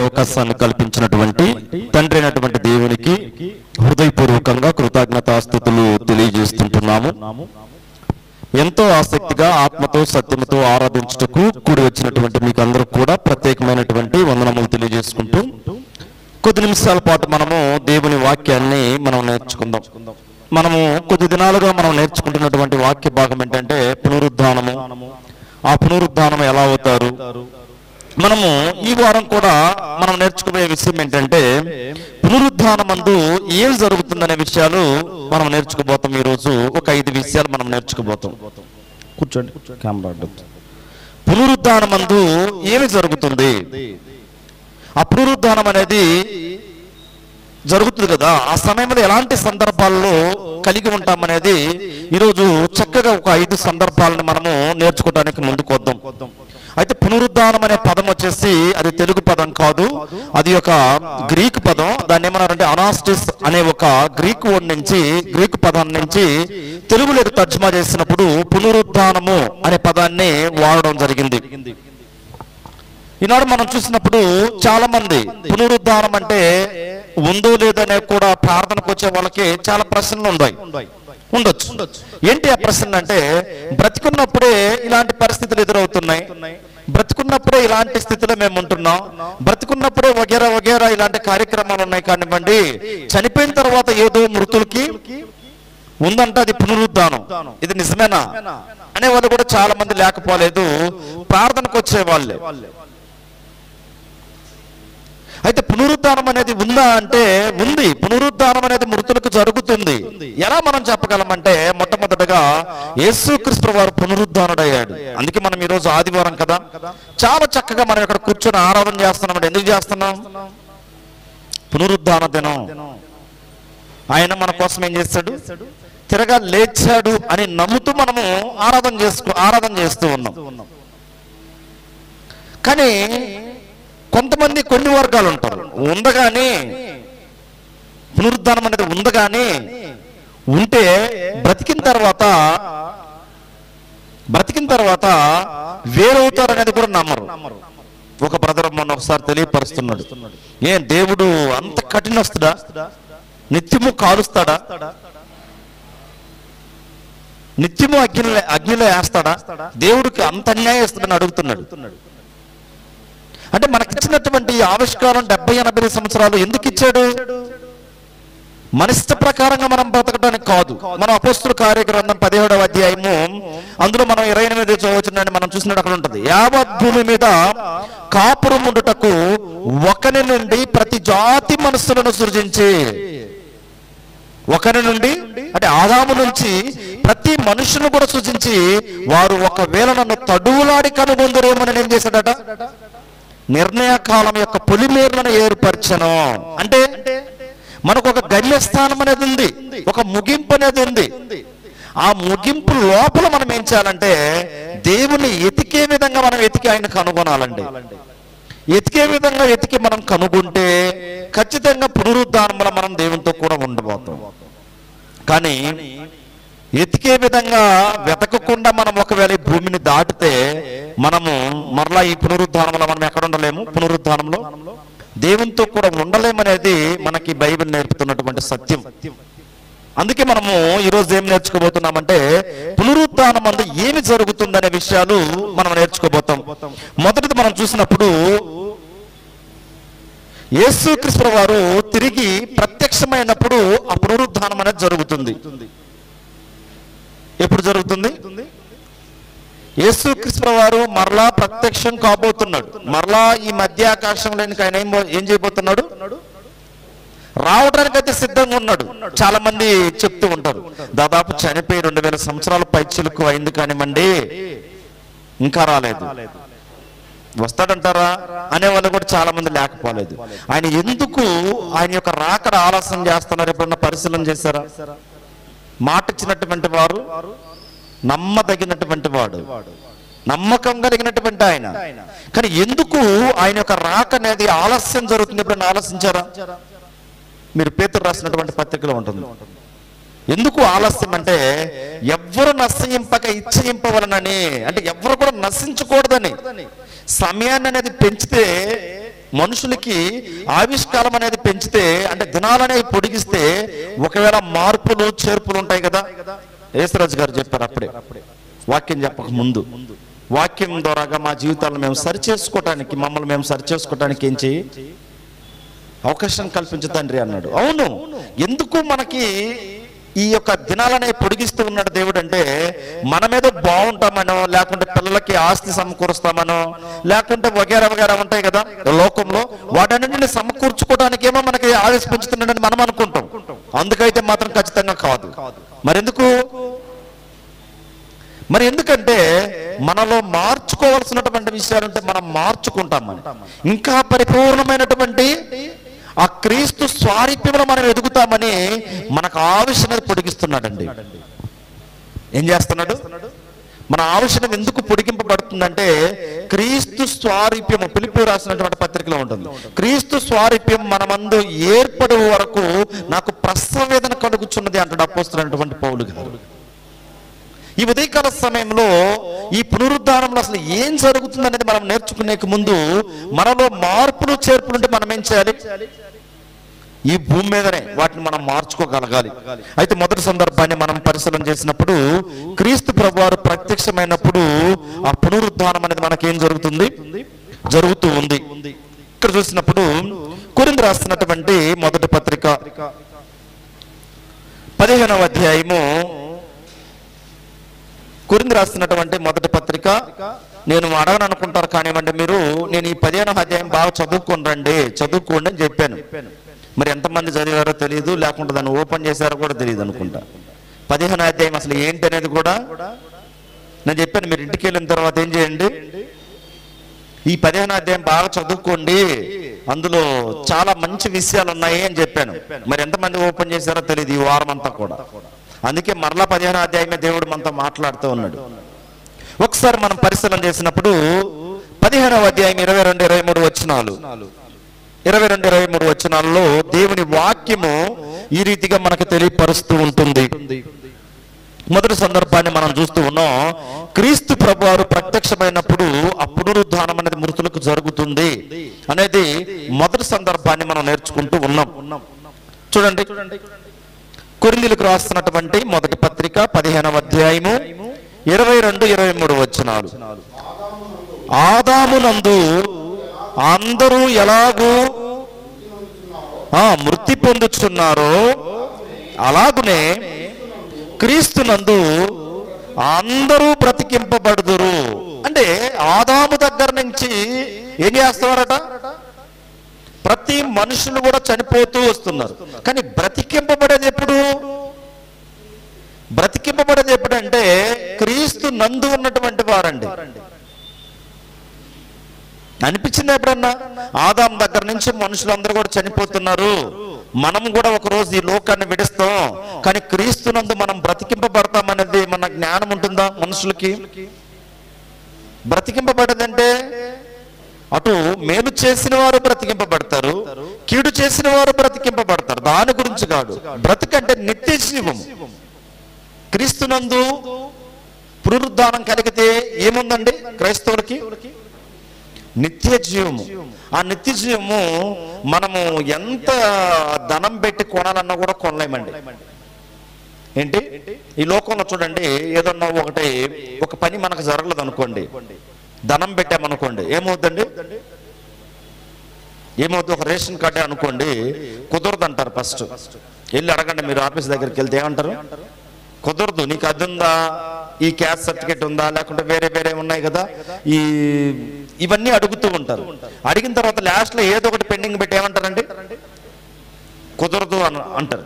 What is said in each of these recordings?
అవకాశాన్ని కల్పించినటువంటి తండ్రి అయినటువంటి దేవునికి హృదయపూర్వకంగా కృతజ్ఞతాస్తుతులు తెలియజేస్తుంటున్నాము. ఎంతో ఆసక్తిగా ఆత్మతో సత్యముతో ఆరాధించుటకు కూడి వచ్చినటువంటి మీకు అందరూ కూడా ప్రత్యేకమైనటువంటి వందనములు తెలియజేసుకుంటూ కొద్ది నిమిషాల పాటు మనము దేవుని వాక్యాన్ని మనం నేర్చుకుందాం. మనము కొద్ది దినాలుగా మనం నేర్చుకుంటున్నటువంటి వాక్య భాగం ఏంటంటే పునరుద్ధానము. ఆ పునరుద్ధానం ఎలా అవుతారు? మనము ఈ వారం కూడా మనం నేర్చుకునే విషయం ఏంటంటే పునరుద్ధానమందు ఏం జరుగుతుందనే విషయాలు మనం నేర్చుకోబోతాం. ఈరోజు ఒక 5 విషయాలు మనం నేర్చుకోబోతాం. కూర్చోండి, కెమెరా అడ్డు. పునరుద్ధానమందు ఏమి జరుగుతుంది? ఆ పునరుద్ధానం అనేది జరుగుతుంది కదా, ఆ సమయంలో ఎలాంటి సందర్భాల్లో కలిగి ఉంటామనేది ఈరోజు చక్కగా ఒక 5 సందర్భాలను మనము నేర్చుకోవడానికి ముందుకు వద్దాం. అయితే పునరుద్ధానం అనే పదం వచ్చేసి అది తెలుగు పదం కాదు, అది ఒక గ్రీకు పదం. దాన్ని ఏమన్నారంటే అనాస్టిస్ అనే ఒక గ్రీకు వర్డ్ నుంచి, గ్రీకు పదం నుంచి తెలుగులోకి తర్జుమా చేసినప్పుడు పునరుద్ధానము అనే పదాన్ని వాడడం జరిగింది. ఈనాడు మనం చూసినప్పుడు చాలా మంది పునరుద్ధానం అంటే ఉందో లేదనే కూడా ప్రార్థనకు వచ్చే వాళ్ళకి చాలా ప్రశ్నలు ఉండొచ్చు. ఏంటి ఆ ప్రశ్న అంటే, బ్రతికున్నప్పుడే ఇలాంటి పరిస్థితులు ఎదురవుతున్నాయి, బ్రతికున్నప్పుడే ఇలాంటి స్థితిలో మేము ఉంటున్నాం, బ్రతికున్నప్పుడే వగేరా వగేరా ఇలాంటి కార్యక్రమాలు ఉన్నాయి కానివ్వండి, చనిపోయిన తర్వాత ఏదో మృతులకి ఉందంట అది పునరుద్ధానం, ఇది నిజమేనా అనే వాళ్ళు కూడా చాలా మంది లేకపోలేదు, ప్రార్థనకు వచ్చే వాళ్ళే. అయితే పునరుద్ధానం అనేది ఉందా అంటే ఉంది. పునరుద్ధానం అనేది మృతులకు జరుగుతుంది. ఎలా మనం చెప్పగలమంటే, మొట్టమొదటిగా యేసుక్రీస్తు వారు పునరుద్ధానుడయ్యాడు. అందుకే మనం ఈరోజు ఆదివారం కదా, చాలా చక్కగా మనం ఇక్కడ కూర్చొని ఆరాధన చేస్తున్నాం. అంటే ఎందుకు చేస్తున్నాం? పునరుద్ధాన దినం. ఆయన మన కోసం ఏం చేశాడు? తిరగా లేచాడు అని నమ్ముతూ మనము ఆరాధన చేస్తూ ఉన్నాం. కానీ కొంతమంది, కొన్ని వర్గాలు ఉంటారు, ఉందగానే పునరుద్ధానం అనేది ఉందగానే ఉంటే బ్రతికిన తర్వాత వేరవుతారు అనేది కూడా నమ్మరు. ఒక బ్రదర్ మొన్న ఒకసారి తెలియపరుస్తున్నాడు, ఏం దేవుడు అంత కఠినస్తుడా, నిత్యము కాలుస్తాడా, నిత్యము అగ్నిలో వేస్తాడా, దేవుడికి అంత అన్యాయం ఇస్తాడని అడుగుతున్నాడు. అంటే మనకిచ్చినటువంటి ఆవిష్కారం 70-80 సంవత్సరాలు ఎందుకు ఇచ్చాడు? మన ఇష్ట ప్రకారంగా మనం బ్రతకడానికి కాదు. మనం అపోస్తుల కార్యగ్రంథం 17వ అధ్యాయము అందులో మనం 28 వచనాన్ని మనం చూసినట్టు అక్కడ ఉంటుంది, యావత్ భూమి మీద కాపురం ఉండుటకు ఒకని నుండి ప్రతి జాతి మనుషులను సృజించి, ఒకరి నుండి అంటే ఆదాము నుంచి ప్రతి మనుషును కూడా సృజించి, వారు ఒకవేళ నన్ను తడువులాడి కనుగొందరేమని ఏం చేశాడట? నిర్ణయ కాలం యొక్క పొలిమేర్లను ఏర్పరచను. అంటే మనకు ఒక గమ్యస్థానం అనేది ఉంది, ఒక ముగింపు అనేది ఉంది. ఆ ముగింపు లోపల మనం ఏం చేయాలంటే దేవుని ఎతికే విధంగా మనం ఎతికి ఆయన కనుగొనాలండి. ఎతికే విధంగా ఎతికి మనం కనుగొంటే ఖచ్చితంగా పునరుద్ధానంలో మనం దేవునితో కూడా ఉండబోతాం. కానీ ఎతికే విధంగా వెతకకుండా మనం ఒకవేళ ఈ భూమిని దాటితే మనము మరలా ఈ పునరుద్ధానంలో మనం ఎక్కడ ఉండలేము. పునరుద్ధానంలో దేవునితో కూడా ఉండలేమనేది మనకి బైబిల్ నేర్పుతున్నటువంటి సత్యం. అందుకే మనము ఈరోజు ఏం నేర్చుకోబోతున్నామంటే పునరుద్ధానం అందు ఏమి జరుగుతుందనే విషయాలు మనం నేర్చుకోబోతాం. మొదటిది మనం చూసినప్పుడు యేసుక్రీస్తు వారు తిరిగి ప్రత్యక్షమైనప్పుడు ఆ పునరుద్ధానం అనేది జరుగుతుంది. ఎప్పుడు జరుగుతుంది? యేసుక్రీస్తు వారు మరలా ప్రత్యక్షం కాబోతున్నాడు. మరలా ఈ మధ్య ఆకాశంలోనికి ఆయన ఏం చేయబోతున్నాడు? రావడానికి అయితే సిద్ధంగా ఉన్నాడు. చాలా మంది చెప్తూ ఉంటారు, దాదాపు చనిపోయి 2000 సంవత్సరాల పైచిలకు అయింది కానివ్వండి, ఇంకా రాలేదు, వస్తాడంటారా అనే వాళ్ళు కూడా చాలా మంది లేకపోలేదు. ఆయన ఎందుకు ఆయన యొక్క రాకడ ఆలస్యం చేస్తున్నారు? ఎప్పుడన్నా పరిశీలన చేశారా? మాట ఇచ్చినటువంటి వారు, నమ్మదగినటువంటి వాడు, నమ్మకం కలిగినటువంటి ఆయన. కానీ ఎందుకు ఆయన యొక్క రాక అనేది ఆలస్యం జరుగుతుంది? ఎప్పుడన్నా ఆలోచించారా? మీరు పేతురు రాసినటువంటి పత్రికలో ఉంటుంది. ఎందుకు ఆలస్యం అంటే ఎవ్వరు నశింపక ఇచ్చయింపవలనని, అంటే ఎవ్వరు కూడా నశించకూడదని. సమయాన్ని అనేది పెంచితే మనుషులకి ఆయుష్కాలం అనేది పెంచితే, అంటే దినాలనేవి పొడిగిస్తే ఒకవేళ మార్పులు చేర్పులు ఉంటాయి కదా. యేసురాజు గారు చెప్పారు అప్పుడే, వాక్యం చెప్పక ముందు, వాక్యం ద్వారాగా మా జీవితాలను మేము సరిచేసుకోవటానికి, మమ్మల్ని మేము సరిచేసుకోవటానికి ఏం చేయి, అవకాశం కల్పించు తండ్రి అన్నాడు. అవును, ఎందుకు మనకి ఈ యొక్క దినాలనే పొడిగిస్తూ ఉన్నాడు దేవుడు అంటే, మనమేదో బాగుంటామనో, లేకుంటే పిల్లలకి ఆస్తి సమకూరుస్తామనో, లేకుంటే వగేరా వగేరా ఉంటాయి కదా లోకంలో, వాటన్నింటిని సమకూర్చుకోవడానికేమో మనకి ఆయుష్ పెంచుతున్నాడని మనం అనుకుంటాం. అందుకైతే మాత్రం ఖచ్చితంగా కాదు. మరి ఎందుకంటే మనలో మార్చుకోవాల్సినటువంటి విషయాలుంటే మనం మార్చుకుంటామని, ఇంకా పరిపూర్ణమైనటువంటి ఆ క్రీస్తు స్వారూప్యంలో మనం ఎదుగుతామని మనకు ఆవిషణ పొడిగిస్తున్నాడండి. ఏం చేస్తున్నాడు? మన ఆవిషణ ఎందుకు పొడిగింపబడుతుందంటే, క్రీస్తు స్వారూప్యము, ఫిలిప్పీయులకు రాసినటువంటి పత్రికలో ఉంటుంది, క్రీస్తు స్వారూప్యం మనమందు ఏర్పడే వరకు నాకు ప్రసవ వేదన కలుగుచున్నది అంటాడు అపోస్తలుడైనటువంటి పౌలు గారు. ఈ ఉదయకాల సమయంలో ఈ పునరుద్ధానంలో అసలు ఏం జరుగుతుంది అనేది మనం నేర్చుకునే ముందు మనలో మార్పులు చేర్పులుంటే మనం ఏం చేయాలి? ఈ భూమి మీదనే వాటిని మనం మార్చుకోగలగాలి. అయితే మొదటి సందర్భాన్ని మనం పరిశీలన చేసినప్పుడు, క్రీస్తు ప్రభువారు ప్రత్యక్షమైనప్పుడు ఆ పునరుద్ధానం అనేది మనకేం జరుగుతూ ఉంది. ఇక్కడ చూసినప్పుడు కొరింథీయులకు రాసినటువంటి మొదటి పత్రిక 15వ అధ్యాయము, కొరింథీయులకు రాసినటువంటి మొదటి పత్రిక, నేను అడగను అనుకుంటారు కానివ్వండి మీరు, నేను ఈ 15వ అధ్యాయం బాగా చదువుకోండి అని చెప్పాను. మరి ఎంతమంది చదివారో తెలియదు, లేకుంటే దాన్ని ఓపెన్ చేశారో కూడా తెలియదు అనుకుంటా. 15వ అధ్యాయం అసలు ఏంటి అనేది కూడా నేను చెప్పాను. మీరు ఇంటికి వెళ్ళిన తర్వాత ఏం చేయండి, ఈ 15వ అధ్యాయం బాగా చదువుకోండి, అందులో చాలా మంచి విషయాలు ఉన్నాయి అని చెప్పాను. మరి ఎంతమంది ఓపెన్ చేశారో తెలియదు ఈ వారం అంతా కూడా. అందుకే మరలా 15వ అధ్యాయమే దేవుడు మనతో మాట్లాడుతూ ఉన్నాడు. ఒకసారి మనం పరిశీలన చేసినప్పుడు 15వ అధ్యాయం 22-23 వచనాలు, 22-23 వచనాల్లో దేవుని వాక్యము ఈ రీతిగా మనకు తెలియపరుస్తూ ఉంటుంది. మొదటి సందర్భాన్ని మనం చూస్తూ ఉన్నాం. క్రీస్తు ప్రభువారు ప్రత్యక్షమైనప్పుడు ఆ పునరుద్ధానం అనేది మృతులకు జరుగుతుంది అనేది మొదటి సందర్భాన్ని మనం నేర్చుకుంటూ ఉన్నాం. చూడండి, కొరింథీయులకు రాస్తున్నటువంటి మొదటి పత్రిక 15వ అధ్యాయము 22-23 వచనాలు. ఆదామునందు అందరూ ఎలాగూ మృతి పొందుచున్నారో అలాగునే క్రీస్తునందు అందరూ బ్రతికింపబడుదురు. అంటే ఆదాము దగ్గర నుంచి ఏం చేస్తున్నారట? ప్రతి మనుషులు కూడా చనిపోతూ వస్తున్నారు. కానీ బ్రతికింపబడేది ఎప్పుడు? బ్రతికింపబడేది ఎప్పుడంటే క్రీస్తు నందు ఉన్నటువంటి వారండి. అనిపించింది ఎప్పుడన్నా? ఆదాం దగ్గర నుంచి మనుషులందరూ కూడా చనిపోతున్నారు, మనం కూడా ఒక రోజు ఈ లోకాన్ని విడిస్తాం, కానీ క్రీస్తునందు మనం బ్రతికింపబడతాం అనేది మన జ్ఞానం ఉంటుందా మనుషులకి? బ్రతికింపబడదంటే అటు మేలు చేసిన వారు బ్రతికింపబడతారు, కీడు చేసిన వారు బ్రతికింపబడతారు. దాని గురించి కాదు. బ్రతికంటే నిత్య జీవం. క్రీస్తునందు పునరుద్ధానం కలిగితే ఏముందండి క్రైస్తవులకి? నిత్య జీవము. ఆ నిత్య జీవము మనము ఎంత ధనం పెట్టి కొనాలన్నా కూడా కొనలేమండి. ఏంటి ఈ లోకంలో చూడండి, ఏదన్నా ఒక పని మనకు జరగలేదు అనుకోండి, ధనం పెట్టామనుకోండి, ఏమవుతుందండి? ఏమవుతుంది? ఒక రేషన్ కార్డే అనుకోండి, కుదరదు అంటారు. ఫస్ట్ వెళ్ళి అడగండి, మీరు ఆఫీస్ దగ్గరికి వెళ్తే ఏమంటారు? కుదరదు, నీకు అది ఉందా, ఈ క్యాస్ట్ సర్టిఫికేట్ ఉందా, లేకుంటే వేరే వేరే ఉన్నాయి కదా, ఇవన్నీ అడుగుతూ ఉంటారు. అడిగిన తర్వాత లాస్ట్లో ఏదో ఒకటి పెండింగ్ పెట్టి ఏమంటారండి? కుదరదు అంటారు.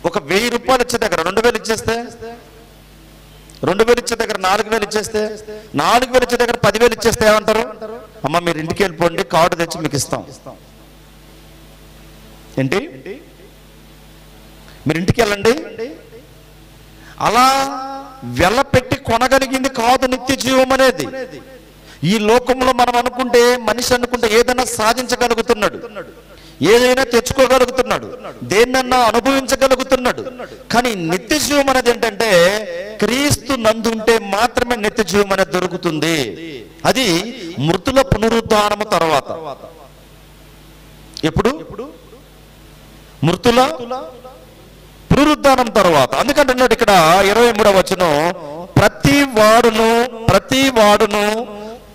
ఒక 1000 రూపాయలు ఇచ్చే దగ్గర 2000 ఇచ్చేస్తే, 2000 ఇచ్చే దగ్గర 4000 ఇచ్చేస్తే, 4000 ఇచ్చే దగ్గర 10,000 ఇచ్చేస్తే ఏమంటారు? అమ్మ మీరు ఇంటికి వెళ్ళిపోండి, కార్డు తెచ్చి మీకు ఇస్తాం. ఏంటి? మీరు ఇంటికి వెళ్ళండి. అలా వెళ్ళపెట్టి కొనగలిగింది కాదు నిత్య జీవం అనేది. ఈ లోకంలో మనం అనుకుంటే, మనిషి అనుకుంటే ఏదైనా సాధించగలుగుతున్నాడు. ఏదైనా తెచ్చుకోగలుగుతున్నాడు, దేన్నన్నా అనుభవించగలుగుతున్నాడు. కానీ నిత్య జీవం అనేది ఏంటంటే క్రీస్తు నందుంటే మాత్రమే నిత్య జీవం అనేది దొరుకుతుంది. అది మృతుల పునరుద్ధానము తర్వాత. ఎప్పుడు? మృతుల పునరుద్ధానం తర్వాత. అందుకంటున్నాడు ఇక్కడ 23వ వచనం, ప్రతి వాడును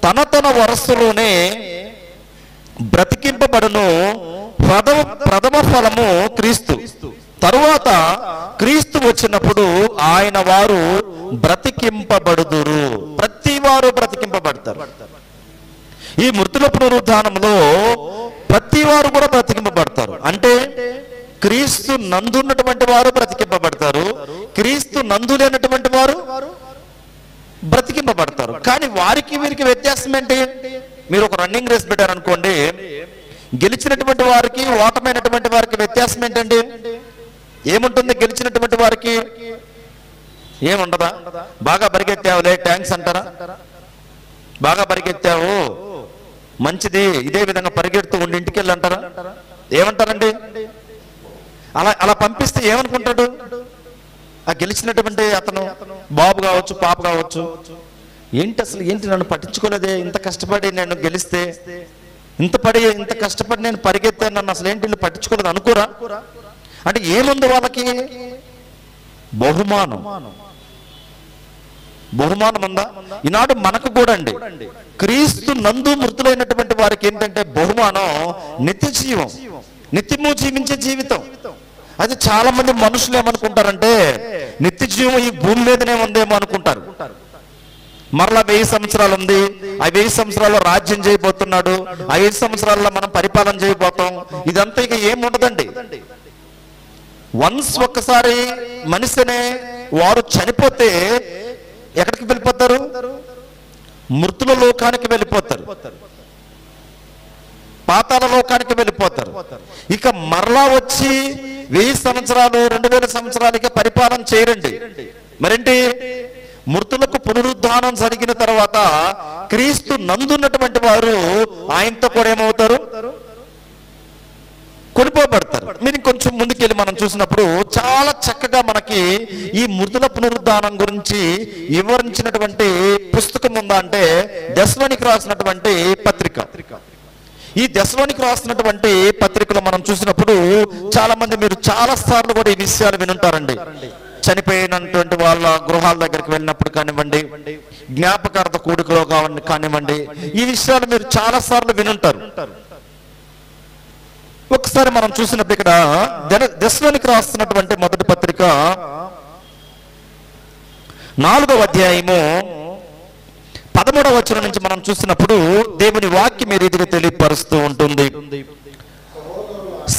తన తన వరసలోనే బ్రతికింపబడును. ప్రథమ ఫలము క్రీస్తు. తరువాత క్రీస్తు వచ్చినప్పుడు ఆయన వారు బ్రతికింపబడుదురు. ప్రతి వారు బ్రతికింపబడతారు. ఈ మృతుల పునరుద్ధానంలో ప్రతి వారు కూడా బ్రతికింపబడతారు. అంటే క్రీస్తు నందున్నటువంటి వారు బ్రతికింపబడతారు, క్రీస్తు నందు లేనటువంటి వారు బ్రతికింపబడతారు. కానీ వారికి వీరికి వ్యత్యాసం ఏంటి? మీరు ఒక రన్నింగ్ రేస్ పెట్టారనుకోండి, గెలిచినటువంటి వారికి ఓటమైనటువంటి వారికి వ్యత్యాసం ఏంటండి? ఏముంటుంది? గెలిచినటువంటి వారికి ఏముండదా? బాగా పరిగెత్తావులే థ్యాంక్స్ అంటారా? బాగా పరిగెత్తావు మంచిది, ఇదే విధంగా పరిగెడుతూ ఉండి ఇంటికి వెళ్ళి అంటారా? ఏమంటారండి? అలా పంపిస్తే ఏమనుకుంటాడు? ఆ గెలిచినటువంటి అతను బాబు కావచ్చు, పాప కావచ్చు, ఏంటి నన్ను పట్టించుకోలేదే, ఇంత కష్టపడి నేను గెలిస్తే, ఇంత కష్టపడి నేను పరిగెత్తాను, నన్ను అసలు ఏంటి పట్టించుకోలేదు అనుకోరా? అంటే ఏముంది వాళ్ళకి? బహుమానం ఉందా? ఈనాడు మనకు కూడా అండి, క్రీస్తు నందు మృతులైనటువంటి వారికి ఏంటంటే బహుమానం నిత్య జీవం, నిత్యము జీవించే జీవితం. అది చాలా మంది మనుషులు ఏమనుకుంటారంటే నిత్య జీవం ఈ భూమి మీదనే ఉందేమో అనుకుంటారు. మరలా 1000 సంవత్సరాలు ఉంది, ఆ 1000 సంవత్సరాల్లో రాజ్యం చేయబోతున్నాడు, ఆ 5 సంవత్సరాల్లో మనం పరిపాలన చేయబోతాం. ఇదంతా ఇక ఏముండదండి. వన్స్ ఒక్కసారి మనిషినే వారు చనిపోతే ఎక్కడికి వెళ్ళిపోతారు? మృతుల లోకానికి వెళ్ళిపోతారు, పాతాళ లోకానికి వెళ్ళిపోతారు. ఇక మరలా వచ్చి 1000 సంవత్సరాలు 2000 సంవత్సరాలకి పరిపాలన చేయరండి. మరేంటి? మృతులకు పునరుద్ధానం జరిగిన తర్వాత క్రీస్తు నందున్నటువంటి వారు ఆయనతో కూడా ఏమవుతారు? కొనిపోబడతారు. మీరు కొంచెం ముందుకెళ్ళి మనం చూసినప్పుడు చాలా చక్కగా మనకి ఈ మృతుల పునరుద్ధానం గురించి వివరించినటువంటి పుస్తకం ఉందా అంటే దెస్సలోనికి రాసినటువంటి పత్రిక. ఈ దెస్సలోనికి రాసినటువంటి పత్రికలో మనం చూసినప్పుడు చాలా మంది, మీరు చాలా సార్లు కూడా ఈ విషయాలు వినుంటారండి. చనిపోయినటువంటి వాళ్ళ గృహాల దగ్గరికి వెళ్ళినప్పుడు కానివ్వండి, జ్ఞాపకార్థ కూడికలో కానివ్వండి, ఈ విషయాలు మీరు చాలా సార్లు వినుంటారు. ఒకసారి మనం చూసినప్పుడు ఇక్కడ దెస్సలోనికి రాస్తున్నటువంటి మొదటి పత్రిక 4వ అధ్యాయము 13వ వచనం నుంచి మనం చూసినప్పుడు దేవుని వాక్యం ఈ రీతిగా తెలియపరుస్తూ ఉంటుంది.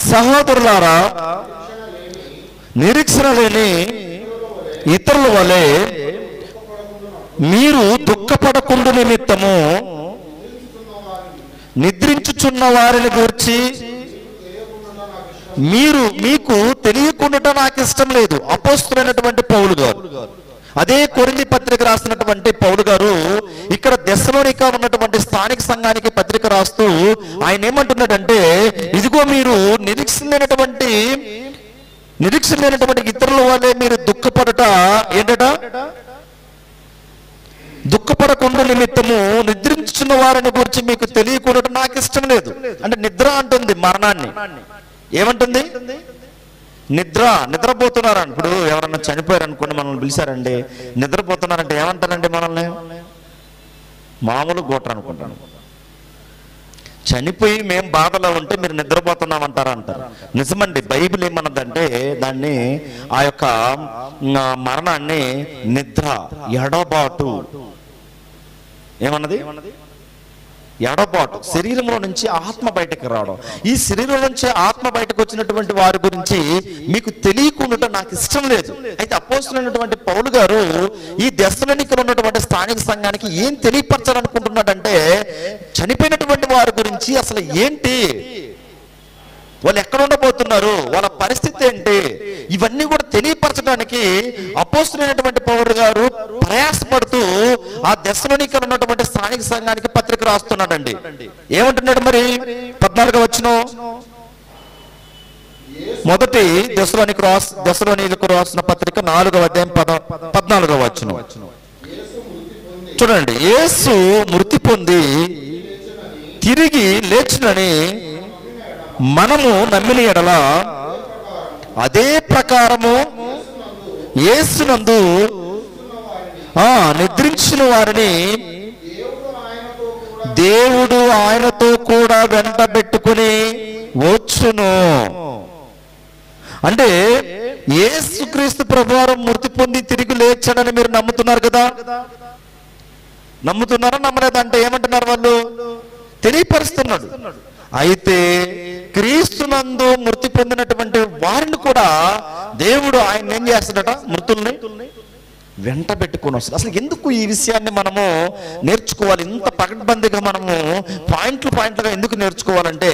సహోదరులారా, నిరీక్షణ లేని ఇతరుల వలె మీరు దుఃఖపడకుండా నిమిత్తము నిద్రించుచున్న వారిని గూర్చి మీకు తెలియకుండా నాకు ఇష్టం లేదు. అపోస్తలుడైనటువంటి పౌలు గారు, అదే కొరింథీ పత్రిక రాసినటువంటి పౌలు గారు ఇక్కడ దెస్సలోనిక ఉన్నటువంటి స్థానిక సంఘానికి పత్రిక రాస్తూ ఆయన ఏమంటున్నాడంటే, ఇదిగో మీరు నిరీక్షణ లేనటువంటి ఇతరుల వల్లే మీరు దుఃఖపడట ఏంటట? దుఃఖపడకుండా నిమిత్తము నిద్రించున్న వారిని గురించి మీకు తెలియకుండా నాకు ఇష్టం లేదు. అంటే నిద్ర అంటుంది మరణాన్ని. ఏమంటుంది? నిద్రపోతున్నారని. ఇప్పుడు ఎవరన్నా చనిపోయారు అనుకోండి, మనల్ని పిలిచారండి, నిద్రపోతున్నారంటే ఏమంటారండి? మనల్ని మామూలు గోట్ర అనుకుంటాను. చనిపోయి మేము బాధలో ఉంటే మీరు నిద్రపోతున్నాం అంటారా అంటారు. నిజమండి. బైబిల్ ఏమన్నదంటే దాన్ని, ఆ యొక్క మరణాన్ని నిద్ర, ఎడబాటు ఏమన్నది? ఎడబాటు. శరీరంలో నుంచి ఆత్మ బయటకు రావడం. ఈ శరీరం నుంచి ఆత్మ బయటకు వచ్చినటువంటి వారి గురించి మీకు తెలియకుండా నాకు ఇష్టం లేదు. అయితే అపోస్తలుడైనటువంటి పౌలు గారు ఈ దెస్సలోనికలో ఉన్నటువంటి స్థానిక సంఘానికి ఏం తెలియపరచాలనుకుంటున్నాడంటే, చనిపోయినటువంటి వారి గురించి అసలు ఏంటి, వాళ్ళు ఎక్కడ ఉండబోతున్నారు, వాళ్ళ పరిస్థితి ఏంటి, ఇవన్నీ కూడా తెలియపరచడానికి అపోస్తలుడైనటువంటి పౌలు గారు ప్రయాసపడుతూ ఆ దెస్సలోనికలో ఉన్నటువంటి స్థానిక సంఘానికి పత్రిక రాస్తున్నాడండి. ఏమంటున్నాడు మరి? 14వ వచనం, మొదటి దశలోనికి రాసిన పత్రిక 4వ అధ్యాయం 14వ వచనం చూడండి. యేసు మృతి పొంది తిరిగి లేచునని మనము నమ్మిన ఎడల అదే ప్రకారము యేసునందు నిద్రించిన వారిని దేవుడు ఆయనతో కూడా వెంట పెట్టుకుని వచ్చును. అంటే యేసుక్రీస్తు ప్రభువారు మృతి పొంది తిరిగి లేచాడని మీరు నమ్ముతున్నారు కదా? నమ్ముతున్నారా నమ్మలేదా? అంటే ఏమంటున్నారు వాళ్ళు? తెలియపరుస్తున్నాడు. అయితే క్రీస్తునందు మృతి పొందినటువంటి వారిని కూడా దేవుడు ఆయన ఏం చేస్తాడట? మృతుల్ని వెంట పెట్టుకొని వస్తుంది. అసలు ఎందుకు ఈ విషయాన్ని మనము నేర్చుకోవాలి? ఇంత పకడ్బందీగా మనము పాయింట్లుగా ఎందుకు నేర్చుకోవాలంటే,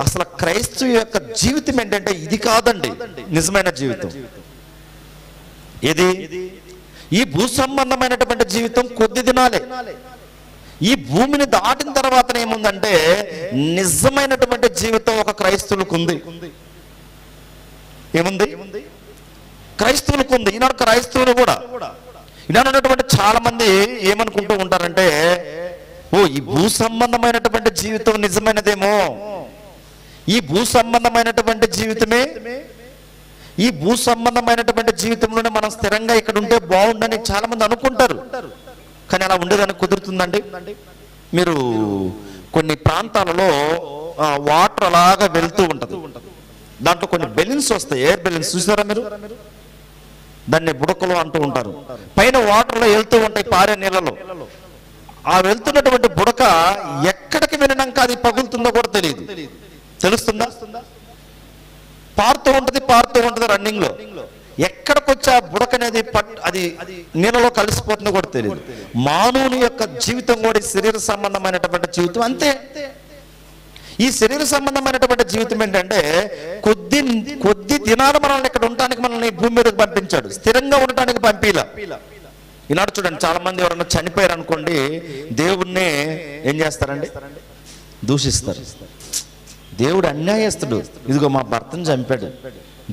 అసలు క్రైస్తవ యొక్క జీవితం ఏంటంటే ఇది కాదండి నిజమైన జీవితం. ఇది ఈ భూ సంబంధమైనటువంటి జీవితం కొద్ది దినాలే. ఈ భూమిని దాటిన తర్వాత ఏముందంటే నిజమైనటువంటి జీవితం ఒక క్రైస్తవులకు ఉంది. ఏముంది? క్రైస్తవులకు ఉంది. ఈనాడు క్రైస్తవులు కూడా ఈనాడు ఉన్నటువంటి చాలా మంది ఏమనుకుంటూ ఉంటారంటే, ఈ భూ సంబంధమైనటువంటి జీవితం నిజమైనదేమో, ఈ భూ సంబంధమైనటువంటి జీవితమే, ఈ భూ సంబంధమైనటువంటి జీవితంలోనే మనం స్థిరంగా ఇక్కడ ఉంటే బాగుండని చాలా మంది అనుకుంటారు. కానీ అలా ఉండేదానికి కుదురుతుందండి? మీరు కొన్ని ప్రాంతాలలో వాటర్ అలాగా వెళ్తూ ఉంటుంది, దాంట్లో కొన్ని బెలూన్స్ వస్తాయి, ఎయిర్ బెలూన్స్ చూసారా మీరు? దాన్ని బుడకలు అంటూ ఉంటారు. పైన వాటర్లో వెళ్తూ ఉంటాయి పారే నీళ్ళలో. ఆ వెళ్తున్నటువంటి బుడక ఎక్కడికి వెళ్ళినాక అది పగులుతుందో కూడా తెలియదు. తెలుస్తుందా? పారుతూ ఉంటుంది రన్నింగ్ లో. ఎక్కడికి వచ్చి ఆ బుడక అనేది అది నీళ్ళలో కలిసిపోతుందో కూడా తెలియదు. మానవుని యొక్క జీవితం కూడా శరీర సంబంధమైనటువంటి జీవితం అంతే. ఈ శరీర సంబంధమైనటువంటి జీవితం ఏంటంటే కొద్ది దినాలు మనల్ని ఇక్కడ ఉండటానికి మనల్ని భూమి మీదకి పంపించాడు, స్థిరంగా ఉండటానికి పంపిలా. ఈనాడు చూడండి, చాలా మంది ఎవరన్నా చనిపోయారు అనుకోండి, దేవుణ్ణి ఏం చేస్తారండి? దూషిస్తారు. దేవుడు అన్యాయస్తుడు, ఇదిగో మా భర్తను చంపాడు.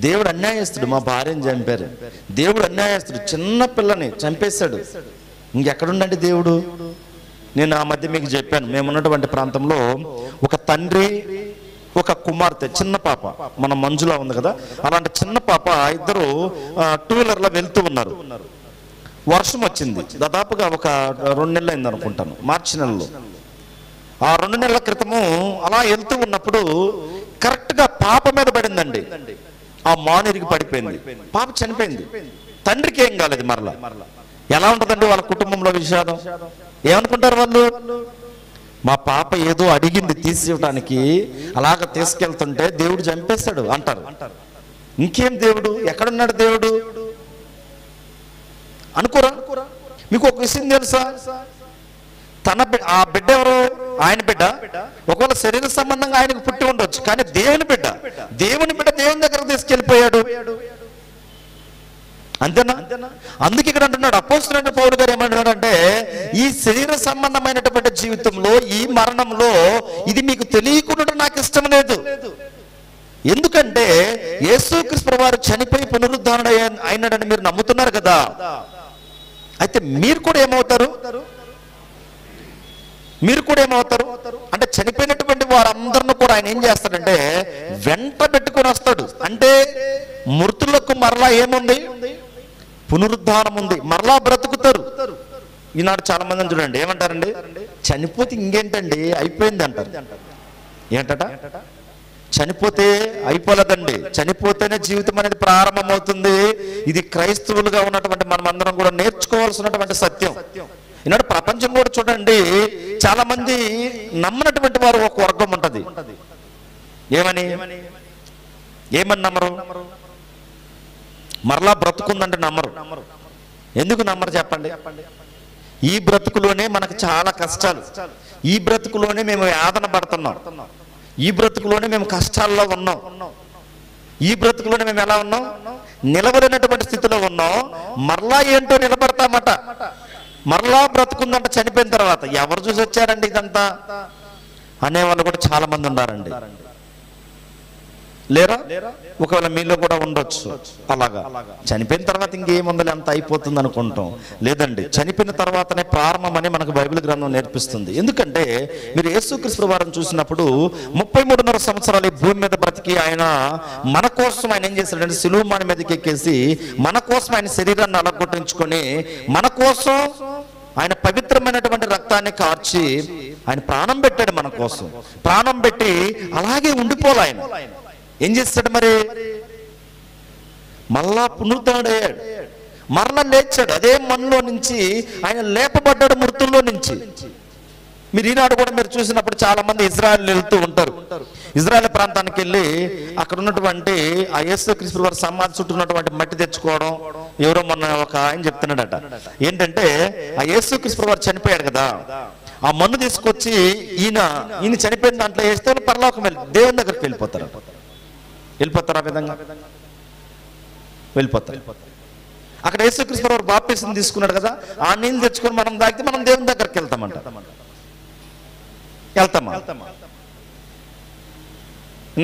దేవుడు అన్యాయస్తుడు, మా భార్యను చంపారు. దేవుడు అన్యాయస్తుడు, చిన్న పిల్లని చంపేశాడు. ఇంకెక్కడుండండి దేవుడు? నేను ఆ మధ్య మీకు చెప్పాను, మేమున్నటువంటి ప్రాంతంలో ఒక తండ్రి ఒక కుమార్తె, చిన్న పాప, మన మంజులా ఉంది కదా, అలాంటి చిన్న పాప ఇద్దరు 2 వీలర్లో వెళ్తూ ఉన్నారు. వర్షం వచ్చింది. దాదాపుగా ఒక 2 నెలలు అయింది అనుకుంటాను, మార్చి నెలలో. ఆ 2 నెలల క్రితము అలా వెళ్తూ ఉన్నప్పుడు కరెక్ట్గా పాప మీద పడిందండి. ఆ మానిరికి పడిపోయింది, పాప చనిపోయింది. తండ్రికి ఏం కాలేదు. మరలా ఎలా ఉంటుందండి వాళ్ళ కుటుంబంలో విషాదం? ఏమనుకుంటారు వాళ్ళు? మా పాప ఏదో అడిగింది తీసివ్వడానికి, అలాగ తీసుకెళ్తుంటే దేవుడు చంపేశాడు అంటారు. ఇంకేం దేవుడు? ఎక్కడున్నాడు దేవుడు అనుకోరా? మీకు ఒక విషయం తెలుసా? ఆ బిడ్డ ఎవరు? ఆయన బిడ్డ. ఒకవేళ శరీర సంబంధంగా ఆయనకు పుట్టి ఉండొచ్చు, కానీ దేవుని బిడ్డ దేవుని దగ్గరకు తీసుకెళ్ళిపోయాడు. అంతేనా? అందుకే ఇక్కడ అంటున్నాడు అపోస్తలుడైన పౌలు గారు ఏమంటున్నాడంటే, ఈ శరీర సంబంధమైనటువంటి జీవితంలో, ఈ మరణంలో ఇది మీకు తెలియకుండా నాకు ఇష్టం లేదు. ఎందుకంటే యేసుక్రీస్తు వారు చనిపోయి పునరుద్ధరణ అయినాడని మీరు నమ్ముతున్నారు కదా. అయితే మీరు కూడా ఏమవుతారు? అంటే చనిపోయినటువంటి వారందరిని కూడా ఆయన ఏం చేస్తాడంటే వెంట పెట్టుకొని వస్తాడు. అంటే మృతులకు మరలా ఏముంది? పునరుద్ధానం ఉంది, మరలా బ్రతుకుతారు. ఈనాడు చాలా మందిని చూడండి, ఏమంటారండి? చనిపోతే ఇంకేంటండి, అయిపోయింది అంటారు. ఏంటట? చనిపోతే అయిపోలేదండి, చనిపోతేనే జీవితం అనేది ప్రారంభమవుతుంది. ఇది క్రైస్తవులుగా ఉన్నటువంటి మనమందరం కూడా నేర్చుకోవాల్సినటువంటి సత్యం. ఈనాడు ప్రపంచం కూడా చూడండి, చాలా మంది నమ్మనటువంటి వారు ఒక వర్గం ఉంటది. ఏమని నమ్మరు? మరలా బ్రతుకుందంటే నమ్మరు. ఎందుకు నమ్మరు చెప్పండి? ఈ బ్రతుకులోనే మనకు చాలా కష్టాలు, ఈ బ్రతుకులోనే మేము యాతన పడుతున్నాం, ఈ బ్రతుకులోనే మేము కష్టాల్లో ఉన్నాం, ఈ బ్రతుకులోనే మేము ఎలా ఉన్నాం? నిలబడినటువంటి స్థితిలో ఉన్నాం. మరలా ఏంటో నిలబడతామట, మరలా బ్రతుకుందంట చనిపోయిన తర్వాత. ఎవరు చూసి వచ్చారండి ఇదంతా అనేవాళ్ళు కూడా చాలా మంది ఉన్నారండి. లేరా? ఒకవేళ మీలో కూడా ఉండొచ్చు అలాగా. చనిపోయిన తర్వాత ఇంకేముందని అంత అయిపోతుంది అనుకుంటాం. లేదండి, చనిపోయిన తర్వాతనే ప్రారంభం అని మనకు బైబిల్ గ్రంథం నేర్పిస్తుంది. ఎందుకంటే మీరు యేసుక్రీస్తు వారిని చూసినప్పుడు 33.5 సంవత్సరాలు ఈ భూమి మీద బ్రతికి ఆయన మన కోసం ఆయన ఏం చేశాడంటే సిలువ మీదకి ఎక్కేసి మన కోసం ఆయన శరీరాన్ని అలగొట్టించుకొని మన కోసం ఆయన పవిత్రమైనటువంటి రక్తాన్ని కార్చి ఆయన ప్రాణం పెట్టాడు. మన కోసం ప్రాణం పెట్టి అలాగే ఉండిపోలే. ఆయన ఏం చేస్తాడు మరి? మళ్ళా పునరుద్ధరణయ్యాడు, మరలా లేచాడు. అదే మనలో నుంచి ఆయన లేపబడ్డాడు, మృతుల్లో నుంచి. మీరు ఈనాడు కూడా మీరు చూసినప్పుడు చాలా మంది ఇజ్రాయెల్ వెళ్తూ ఉంటారు. ఇజ్రాయెల్ ప్రాంతానికి వెళ్ళి అక్కడ ఉన్నటువంటి ఆ యేసుక్రీస్తు వారి సమాధి చుట్టూ ఉన్నటువంటి మట్టి తెచ్చుకోవడం. ఎవరో మొన్న ఒక ఆయన చెప్తున్నాడట, ఏంటంటే ఆ యేసుక్రీస్తు వారు చనిపోయాడు కదా, ఆ మన్ను తీసుకొచ్చి ఈయన చనిపోయిన దాంట్లో వేస్తే పరలోకం వెళ్ళి దేవుని దగ్గరికి వెళ్ళిపోతారు. ఆ విధంగా వెళ్ళిపోతారు. అక్కడ యేసుక్రీస్తు వారు బాప్తిసం తీసుకున్నాడు కదా, ఆ నీళ్ళు తెచ్చుకొని మనం తాగితే మనం దేవుని దగ్గరికి వెళ్తామా?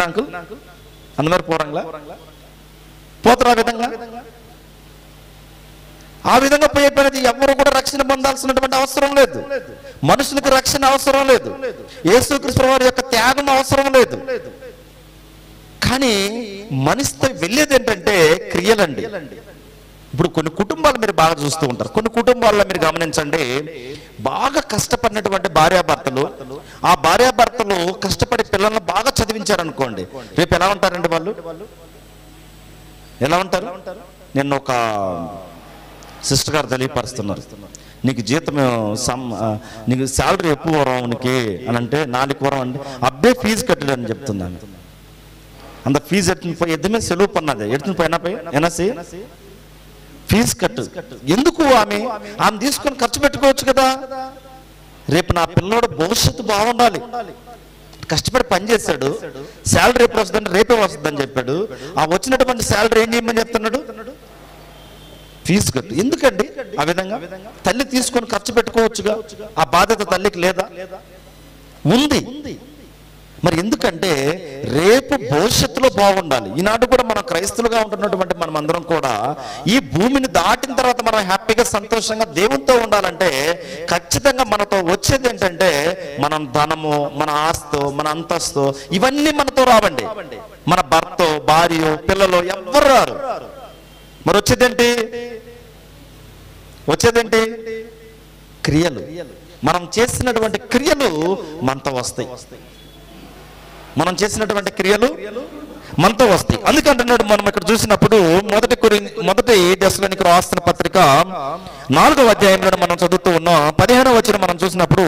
అంకుల్ అందరు పోరంగా పోతారు. ఆ విధంగా పోయేది ఎవరు కూడా రక్షణ పొందాల్సినటువంటి అవసరం లేదు. మనుషులకు రక్షణ అవసరం లేదు. యేసుక్రీస్తు వారి యొక్క త్యాగం అవసరం లేదు. కానీ మనిషితో వెళ్ళేది ఏంటంటే క్రియలండి. ఇప్పుడు కొన్ని కుటుంబాలు మీరు బాగా చూస్తూ ఉంటారు. కొన్ని కుటుంబాల్లో మీరు గమనించండి, బాగా కష్టపడినటువంటి భార్యాభర్తలు, ఆ భార్యాభర్తలు కష్టపడి పిల్లలను బాగా చదివించారనుకోండి, రేపు ఎలా ఉంటారండి వాళ్ళు? ఎలా ఉంటారు? నిన్న ఒక సిస్టర్ గారు తెలియపరుస్తున్నారు, నీకు జీతం నీకు శాలరీ ఎక్కువ వరంకి అని అంటే 4 వరం అండి, అబ్బే ఫీజు కట్టడని చెప్తున్నాను. అంత ఫీజు ఎట్టిన పోయి ఎద్దుమే సెలవు పన్నది ఎట్టిన పోయినా పోయి ఎనసి ఫీజు కట్టు. ఎందుకు? ఆమె తీసుకొని ఖర్చు పెట్టుకోవచ్చు కదా. రేపు నా పిల్లోడు భవిష్యత్తు బాగుండాలి, కష్టపడి పనిచేశాడు, శాలరీ ఎప్పుడు వస్తుందంటే రేపే వస్తుందని చెప్పాడు. ఆ వచ్చినటువంటి శాలరీ ఏం చేయమని చెప్తున్నాడు? ఫీజు కట్టు. ఎందుకండి ఆ విధంగా? తల్లి తీసుకొని ఖర్చు పెట్టుకోవచ్చుగా. ఆ బాధ్యత తల్లికి లేదా? ఉంది. మరి ఎందుకంటే రేపు భవిష్యత్తులో బాగుండాలి. ఈనాడు కూడా మనం క్రైస్తవులుగా ఉంటున్నటువంటి మనం అందరం కూడా ఈ భూమిని దాటిన తర్వాత మనం హ్యాపీగా సంతోషంగా దేవునితో ఉండాలంటే ఖచ్చితంగా మనతో వచ్చేది ఏంటంటే మనం ధనము, మన ఆస్తో, మన అంతస్తు ఇవన్నీ మనతో రావండి. మన భర్త, భార్య, పిల్లలు ఎవ్వరు రారు. మరి వచ్చేదేంటి? క్రియలు. మనం చేసినటువంటి క్రియలు మనతో వస్తాయి. అందుకంటున్నాడు మనం ఇక్కడ చూసినప్పుడు మొదటి దశలోనికి రాస్తున్న పత్రిక 4వ అధ్యాయంలో మనం చదువుతూ ఉన్నాం. 15వ వచనం మనం చూసినప్పుడు,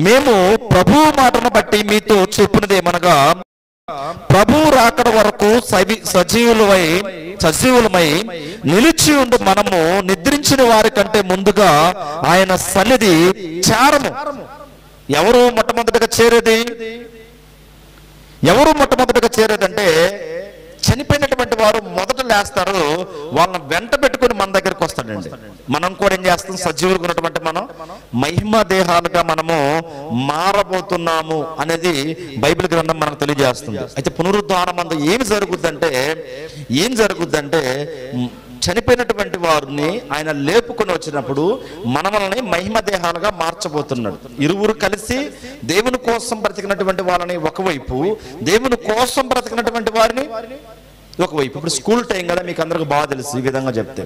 మేము ప్రభువు మాటను బట్టి మీతో చెప్పున్నదేమనగా, ప్రభు రాకడ వరకు సజీవులమై నిలిచి ఉండి మనము నిద్రించిన వారి కంటే ముందుగా ఆయన సన్నిధి చేరము. ఎవరు మొట్టమొదటిగా చేరేదంటే చనిపోయినటువంటి వారు మొదట లేస్తారు, వాళ్ళని వెంట పెట్టుకుని మన దగ్గరికి వస్తాడండి. మనం కూడా ఏం చేస్తాం? సజీవులుగా ఉన్నటువంటి మనం మహిమ దేహాలుగా మనము మారబోతున్నాము అనేది బైబిల్ గ్రంథం మనకు తెలియజేస్తుంది. అయితే పునరుద్ధానం అందు ఏం జరుగుద్దంటే చనిపోయినటువంటి వారిని ఆయన లేపుకొని వచ్చినప్పుడు మనల్ని మహిమ దేహాలుగా మార్చబోతున్నాడు. ఇరువురు కలిసి దేవుని కోసం బ్రతికినటువంటి వాళ్ళని ఒకవైపు, దేవుని కోసం బ్రతికినటువంటి వారిని ఒకవైపు. ఇప్పుడు స్కూల్ టైం కదా, మీకు అందరికి బాగా తెలుసు. ఈ విధంగా చెప్తే